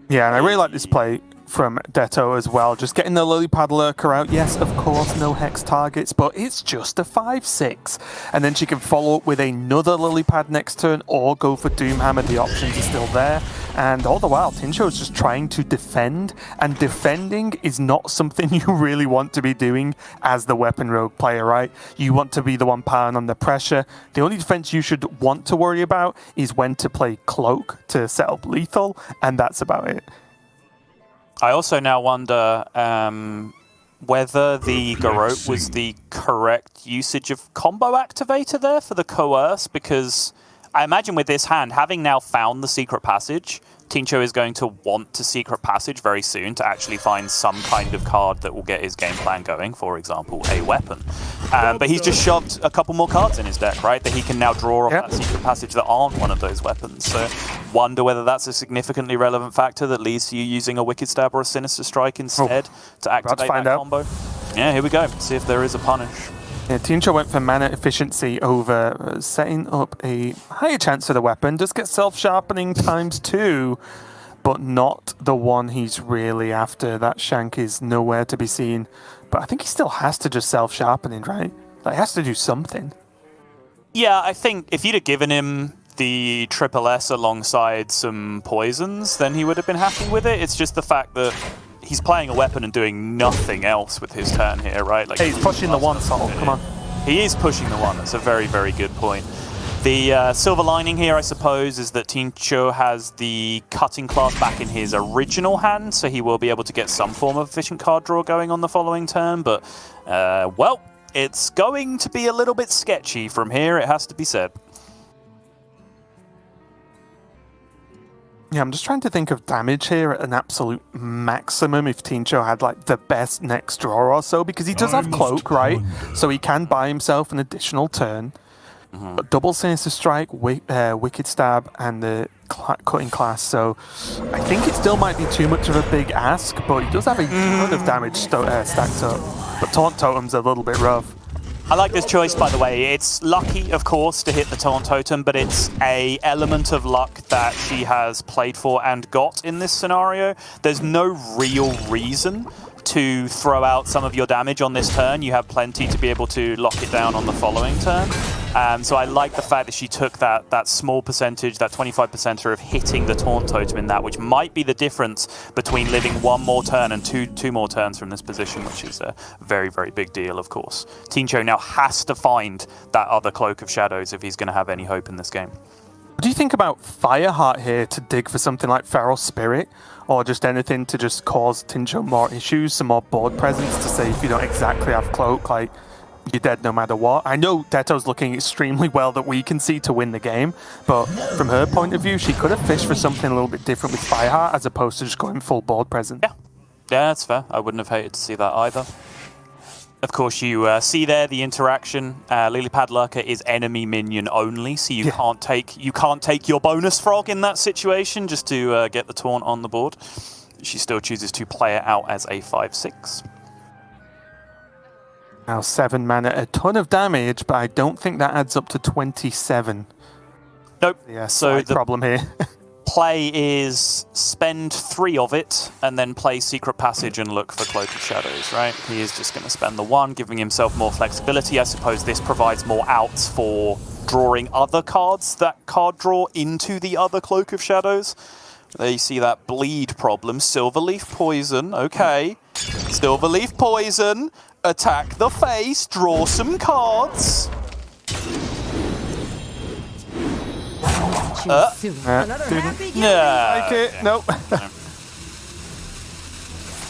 Yeah, and I really like this play from DETTO as well. Just getting the Lilypad Lurker out. Yes, of course, no Hex targets, but it's just a 5/6. And then she can follow up with another Lilypad next turn or go for Doomhammer. The options are still there. And all the while, Tincho is just trying to defend. And defending is not something you really want to be doing as the Weapon Rogue player, right? You want to be the one piling on the pressure. The only defense you should want to worry about is when to play Cloak to set up lethal, and that's about it. I also now wonder whether the Garrote was the correct usage of combo activator there for the Coerce, because I imagine with this hand, having now found the secret passage, Tincho is going to want to secret passage very soon to actually find some kind of card that will get his game plan going, for example, a weapon. But he's just shoved a couple more cards in his deck, right, that he can now draw off that secret passage that aren't one of those weapons. So wonder whether that's a significantly relevant factor that leads to you using a Wicked Stab or a Sinister Strike instead to activate that combo. Yeah, here we go. See if there is a punish. Yeah, Tincho went for mana efficiency over setting up a higher chance for the weapon. Does get self-sharpening ×2, but not the one he's really after. That shank is nowhere to be seen. But I think he still has to just self-sharpening, right? Like, he has to do something. Yeah, I think if you'd have given him the Triple S alongside some poisons, then he would have been happy with it. It's just the fact that he's playing a weapon and doing nothing else with his turn here, right? Like, hey, he's pushing the one, Sol. Come on. He is pushing the one. That's a very, very good point. The silver lining here, I suppose, is that Tincho has the cutting class back in his original hand, so he will be able to get some form of efficient card draw going on the following turn. But, well, it's going to be a little bit sketchy from here, it has to be said. Yeah, I'm just trying to think of damage here at an absolute maximum if Tincho had like the best next draw or so, because he does have Cloak, right? So he can buy himself an additional turn. Double Sinister Strike, Wicked Stab, and the Cutting Class. So I think it still might be too much of a big ask, but he does have a ton of damage stacked up. But Taunt Totem's a little bit rough. I like this choice, by the way. It's lucky, of course, to hit the Taunt Totem, but it's a element of luck that she has played for and got in this scenario. There's no real reason to throw out some of your damage on this turn. You have plenty to be able to lock it down on the following turn. So I like the fact that she took that small percentage, that 25%er of hitting the Taunt Totem in that, which might be the difference between living one more turn and two more turns from this position, which is a very, very big deal, of course. Tincho now has to find that other Cloak of Shadows if he's going to have any hope in this game. What do you think about Fireheart here to dig for something like Feral Spirit, or just anything to just cause Tincho more issues, some more board presence to say if you don't exactly have Cloak, like, you're dead no matter what? I know DETTO's looking extremely well that we can see to win the game, but from her point of view, she could have fished for something a little bit different with Fireheart as opposed to just going full board presence. Yeah, that's fair. I wouldn't have hated to see that either. Of course, you see there the interaction. Lilipad Lurker is enemy minion only, so you can't take your bonus frog in that situation just to get the taunt on the board. She still chooses to play it out as a 5/6. Now 7 mana, a ton of damage, but I don't think that adds up to 27. Nope. Yeah, so the problem here. play is spend 3 of it and then play Secret Passage and look for Cloak of Shadows, right? He is just going to spend the 1, giving himself more flexibility. I suppose this provides more outs for drawing other cards that card draw into the other Cloak of Shadows. There you see that bleed problem. Silverleaf Poison, okay. Silverleaf Poison, attack the face, draw some cards. Another happy guilty. Like it. Nope.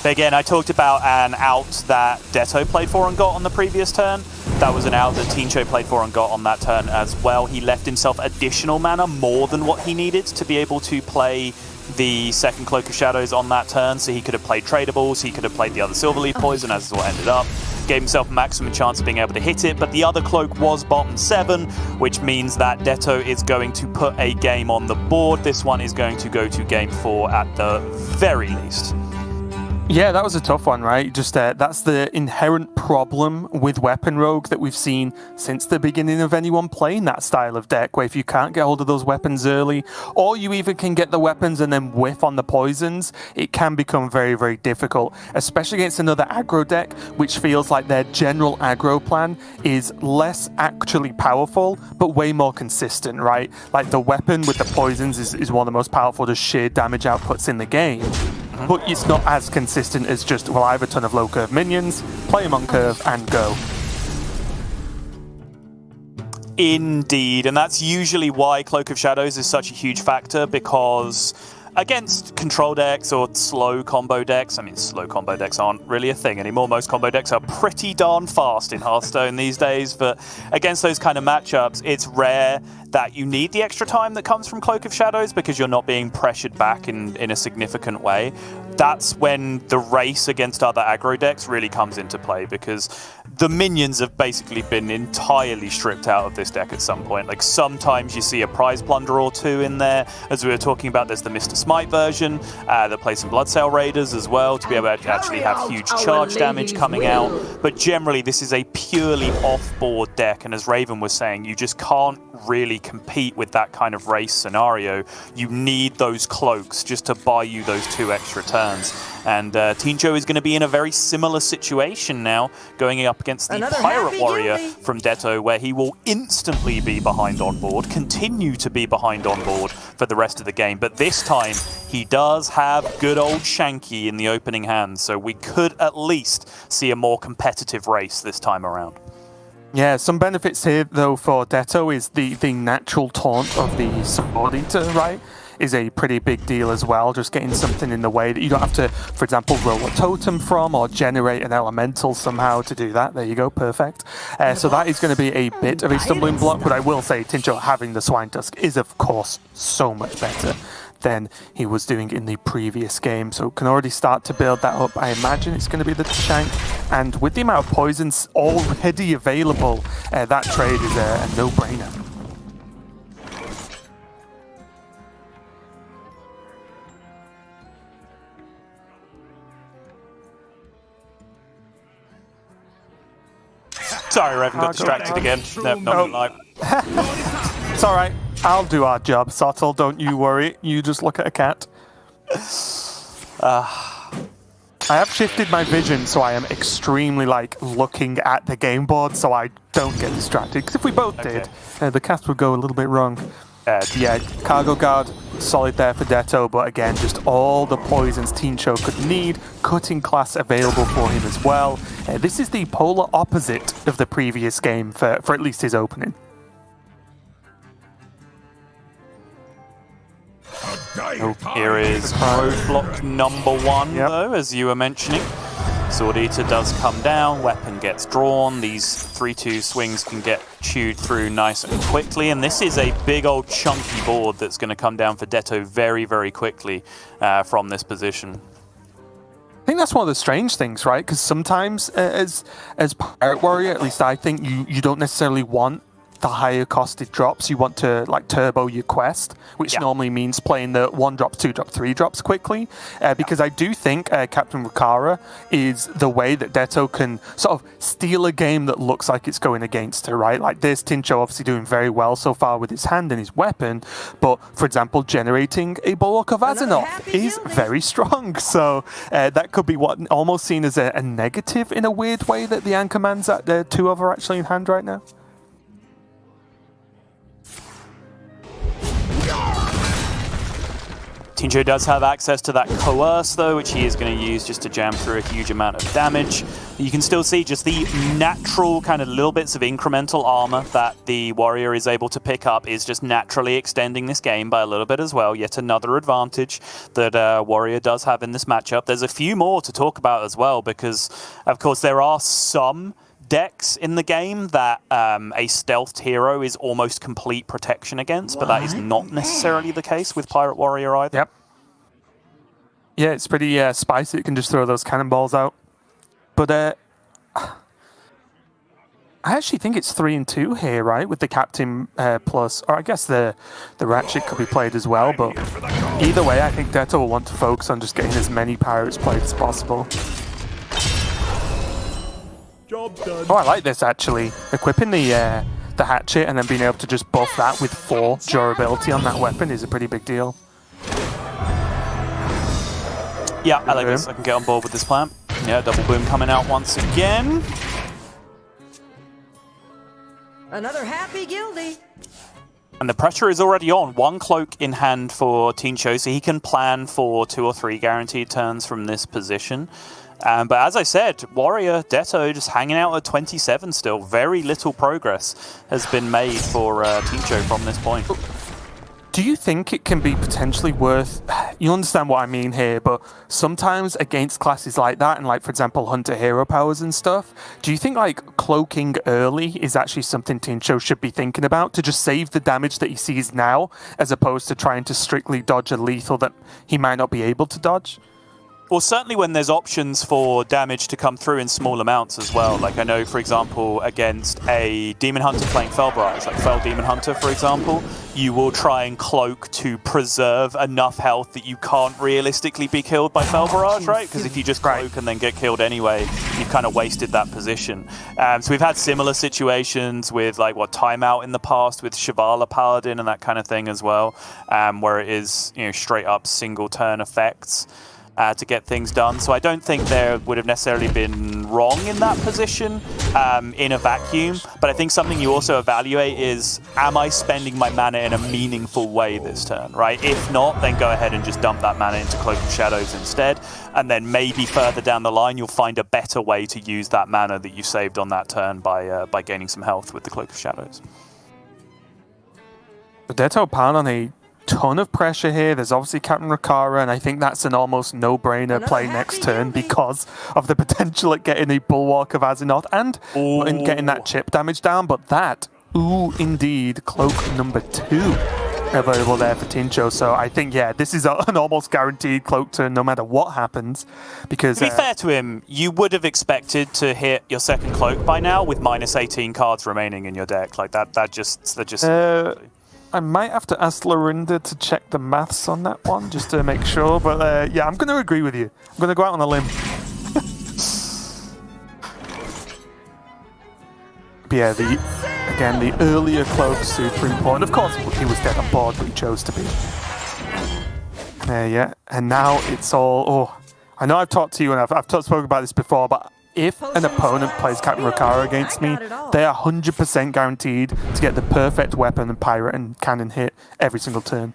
Again, I talked about an out that DETTO played for and got on the previous turn. That was an out that Tincho played for and got on that turn as well. He left himself additional mana, more than what he needed to be able to play the second Cloak of Shadows on that turn, so he could have played Tradables, he could have played the other Silverleaf Poison, as is what ended up. Gave himself maximum chance of being able to hit it, but the other Cloak was bottom 7, which means that DETTO is going to put a game on the board. This one is going to go to game 4 at the very least. Yeah, that was a tough one, right? Just that's the inherent problem with Weapon Rogue that we've seen since the beginning of anyone playing that style of deck, where if you can't get hold of those weapons early, or you even can get the weapons and then whiff on the poisons, it can become very, very difficult, especially against another aggro deck, which feels like their general aggro plan is less actually powerful, but way more consistent, right? Like the weapon with the poisons is one of the most powerful, just sheer damage outputs in the game. But it's not as consistent as just, well, I have a ton of low curve minions, play them on curve, and go. Indeed, and that's usually why Cloak of Shadows is such a huge factor, because against control decks or slow combo decks. I mean, slow combo decks aren't really a thing anymore. Most combo decks are pretty darn fast in Hearthstone these days, but against those kind of matchups, it's rare that you need the extra time that comes from Cloak of Shadows because you're not being pressured back in a significant way. That's when the race against other aggro decks really comes into play, because the minions have basically been entirely stripped out of this deck at some point. Like, sometimes you see a prize plunder or two in there. As we were talking about, there's the Mr. Smite version that plays some Bloodsail Raiders as well to be able to actually have huge charge damage coming out. But generally, this is a purely off-board deck, and as Raven was saying, you just can't really compete with that kind of race scenario. You need those cloaks just to buy you those 2 extra turns. And Tincho is going to be in a very similar situation now, going up against the Pirate Warrior from DETTO, where he will instantly be behind on board, continue to be behind on board for the rest of the game. But this time, he does have good old Shanky in the opening hand, so we could at least see a more competitive race this time around. Yeah, some benefits here, though, for DETTO is the natural taunt of the Sword Eater, right? Is a pretty big deal as well, just getting something in the way that you don't have to, for example, roll a totem from or generate an elemental somehow to do that. There you go, perfect. So that is going to be a bit of a stumbling block, but I will say Tincho having the Swine Tusk is, of course, so much better than he was doing in the previous game, so can already start to build that up. I imagine it's going to be the Shank, and with the amount of poisons already available, that trade is a no-brainer. Sorry, Raven got distracted again. No, not live. It's alright, I'll do our job, Sottle, don't you worry. You just look at a cat. I have shifted my vision, so I am extremely, looking at the game board so I don't get distracted. Because if we both did, the cast would go a little bit wrong. Yeah, Cargo Guard, solid there for DETTO, but again, just all the poisons Tincho could need, cutting class available for him as well. This is the polar opposite of the previous game for at least his opening. Here is roadblock number 1, though, as you were mentioning. Sword Eater does come down, weapon gets drawn, these 3-2 swings can get chewed through nice and quickly, and this is a big old chunky board that's going to come down for DETTO very, very quickly from this position. I think that's one of the strange things, right? Because sometimes as Pirate Warrior, at least I think, you don't necessarily want the higher costed drops. You want to turbo your quest, which normally means playing the 1 drop, 2 drop, 3 drops quickly, because I do think Captain Rukara is the way that DETTO can sort of steal a game that looks like it's going against her, right? Like this, Tincho obviously doing very well so far with his hand and his weapon, but for example, generating a Bulwark of Azzinoth is very strong, so that could be what almost seen as a negative in a weird way, that the Anchorman's at 2 of are actually in hand right now. Tincho does have access to that Coerce, though, which he is going to use just to jam through a huge amount of damage. You can still see just the natural kind of little bits of incremental armor that the Warrior is able to pick up is just naturally extending this game by a little bit as well. Yet another advantage that Warrior does have in this matchup. There's a few more to talk about as well, because, of course, there are some decks in the game that a stealthed hero is almost complete protection against, but that is not necessarily the case with Pirate Warrior either. Yep. Yeah, it's pretty spicy. It can just throw those cannonballs out. But I actually think it's 3 and 2 here, right? With the Captain plus, or I guess the Ratchet could be played as well. But either way, I think DETTO will want to focus on just getting as many pirates played as possible. Oh, I like this actually. Equipping the hatchet and then being able to just buff that with 4 durability on that weapon is a pretty big deal. Yeah, I like this. I can get on board with this plan. Yeah, double boom coming out once again. Another happy guildie. And the pressure is already on. 1 cloak in hand for Tincho, so he can plan for 2 or 3 guaranteed turns from this position. But as I said, Warrior, DETTO just hanging out at 27 still.. Very little progress has been made for Tincho from this point. Do you think it can be potentially worth, you understand what I mean here, but sometimes against classes like that, and like, for example, Hunter Hero Powers and stuff, do you think like cloaking early is actually something Tincho should be thinking about to just save the damage that he sees now, as opposed to trying to strictly dodge a lethal that he might not be able to dodge? Well, certainly when there's options for damage to come through in small amounts as well. Like I know, for example, against a Demon Hunter playing Fel Barrage, like Fel Demon Hunter, for example, you will try and cloak to preserve enough health that you can't realistically be killed by Fel Barrage, right? Because if you just cloak and then get killed anyway, you've kind of wasted that position. So we've had similar situations with like Timeout in the past with Shivala Paladin and that kind of thing as well, where it is straight up single turn effects. To get things done. So I don't think there would have necessarily been wrong in that position in a vacuum, but I think something you also evaluate is, am I spending my mana in a meaningful way this turn, right? If not, then go ahead and just dump that mana into Cloak of Shadows instead, and then maybe further down the line you'll find a better way to use that mana that you saved on that turn by gaining some health with the Cloak of Shadows. The DETTO pan on a ton of pressure here. There's obviously Captain Rukara, and I think that's an almost no-brainer play next turn because of the potential at getting a Bulwark of Azzinoth and in getting that chip damage down. But that, indeed, Cloak number 2 available there for Tincho. So I think, yeah, this is an almost guaranteed Cloak turn no matter what happens. Because to be fair to him, you would have expected to hit your second Cloak by now with minus 18 cards remaining in your deck. Like that just I might have to ask Lorinda to check the maths on that one, just to make sure. But yeah, I'm going to agree with you. I'm going to go out on a limb. But yeah, the earlier Cloak super important. Of course, he was dead on board, but he chose to be. Yeah, and now it's all... Oh, I know I've talked to you, and I've spoken about this before, but if an opponent plays Captain Rukara against me, they are 100% guaranteed to get the perfect weapon and pirate and cannon hit every single turn.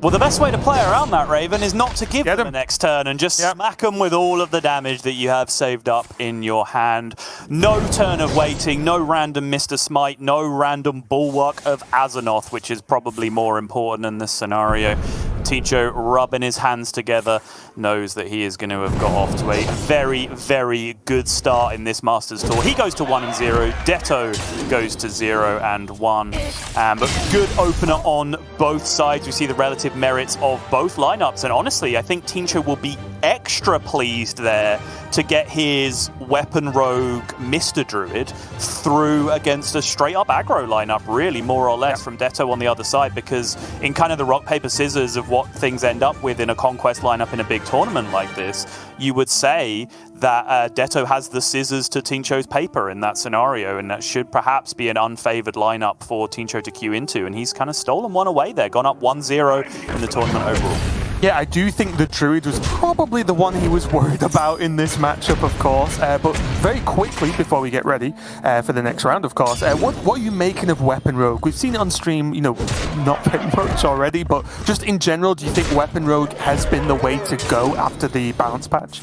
Well, the best way to play around that, Raven, is not to give them the next turn and just smack them with all of the damage that you have saved up in your hand. No turn of waiting, no random Mr. Smite, no random Bulwark of Azzinoth, which is probably more important in this scenario. Tincho, rubbing his hands together, knows that he is going to have got off to a very, very good start in this Masters Tour. He goes to 1-0, DETTO goes to 0-1. But good opener on both sides. We see the relative merits of both lineups, and honestly, I think Tincho will be extra pleased there to get his Weapon Rogue Mr. Druid through against a straight-up aggro lineup, really, more or less, from DETTO on the other side, because in kind of the rock, paper, scissors of what things end up with in a Conquest lineup in a big tournament like this, you would say that DETTO has the scissors to Tincho's paper in that scenario, and that should perhaps be an unfavored lineup for Tincho to queue into, and he's kind of stolen one away there, gone up 1-0 in the tournament overall. Yeah, I do think the Druid was probably the one he was worried about in this matchup, of course. But very quickly, before we get ready for the next round, of course, what are you making of Weapon Rogue? We've seen it on stream, not very much already, but just in general, do you think Weapon Rogue has been the way to go after the balance patch?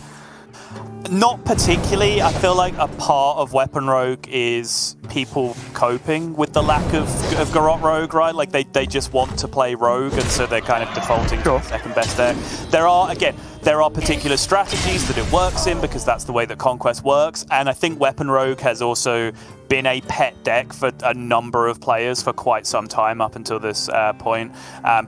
Not particularly. I feel like a part of Weapon Rogue is people coping with the lack of Garrote Rogue, right? Like they just want to play Rogue, and so they're kind of defaulting to the second best deck. There are particular strategies that it works in because that's the way that Conquest works, and I think Weapon Rogue has also been a pet deck for a number of players for quite some time up until this point,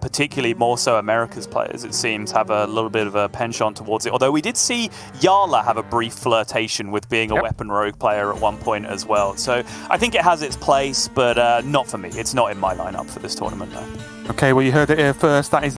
particularly more so America's players, it seems, have a little bit of a penchant towards it. Although we did see Yala have a brief flirtation with being a Weapon Rogue player at one point as well. So I think it has its place, but not for me. It's not in my lineup for this tournament, no. Okay, well, you heard it here first. That is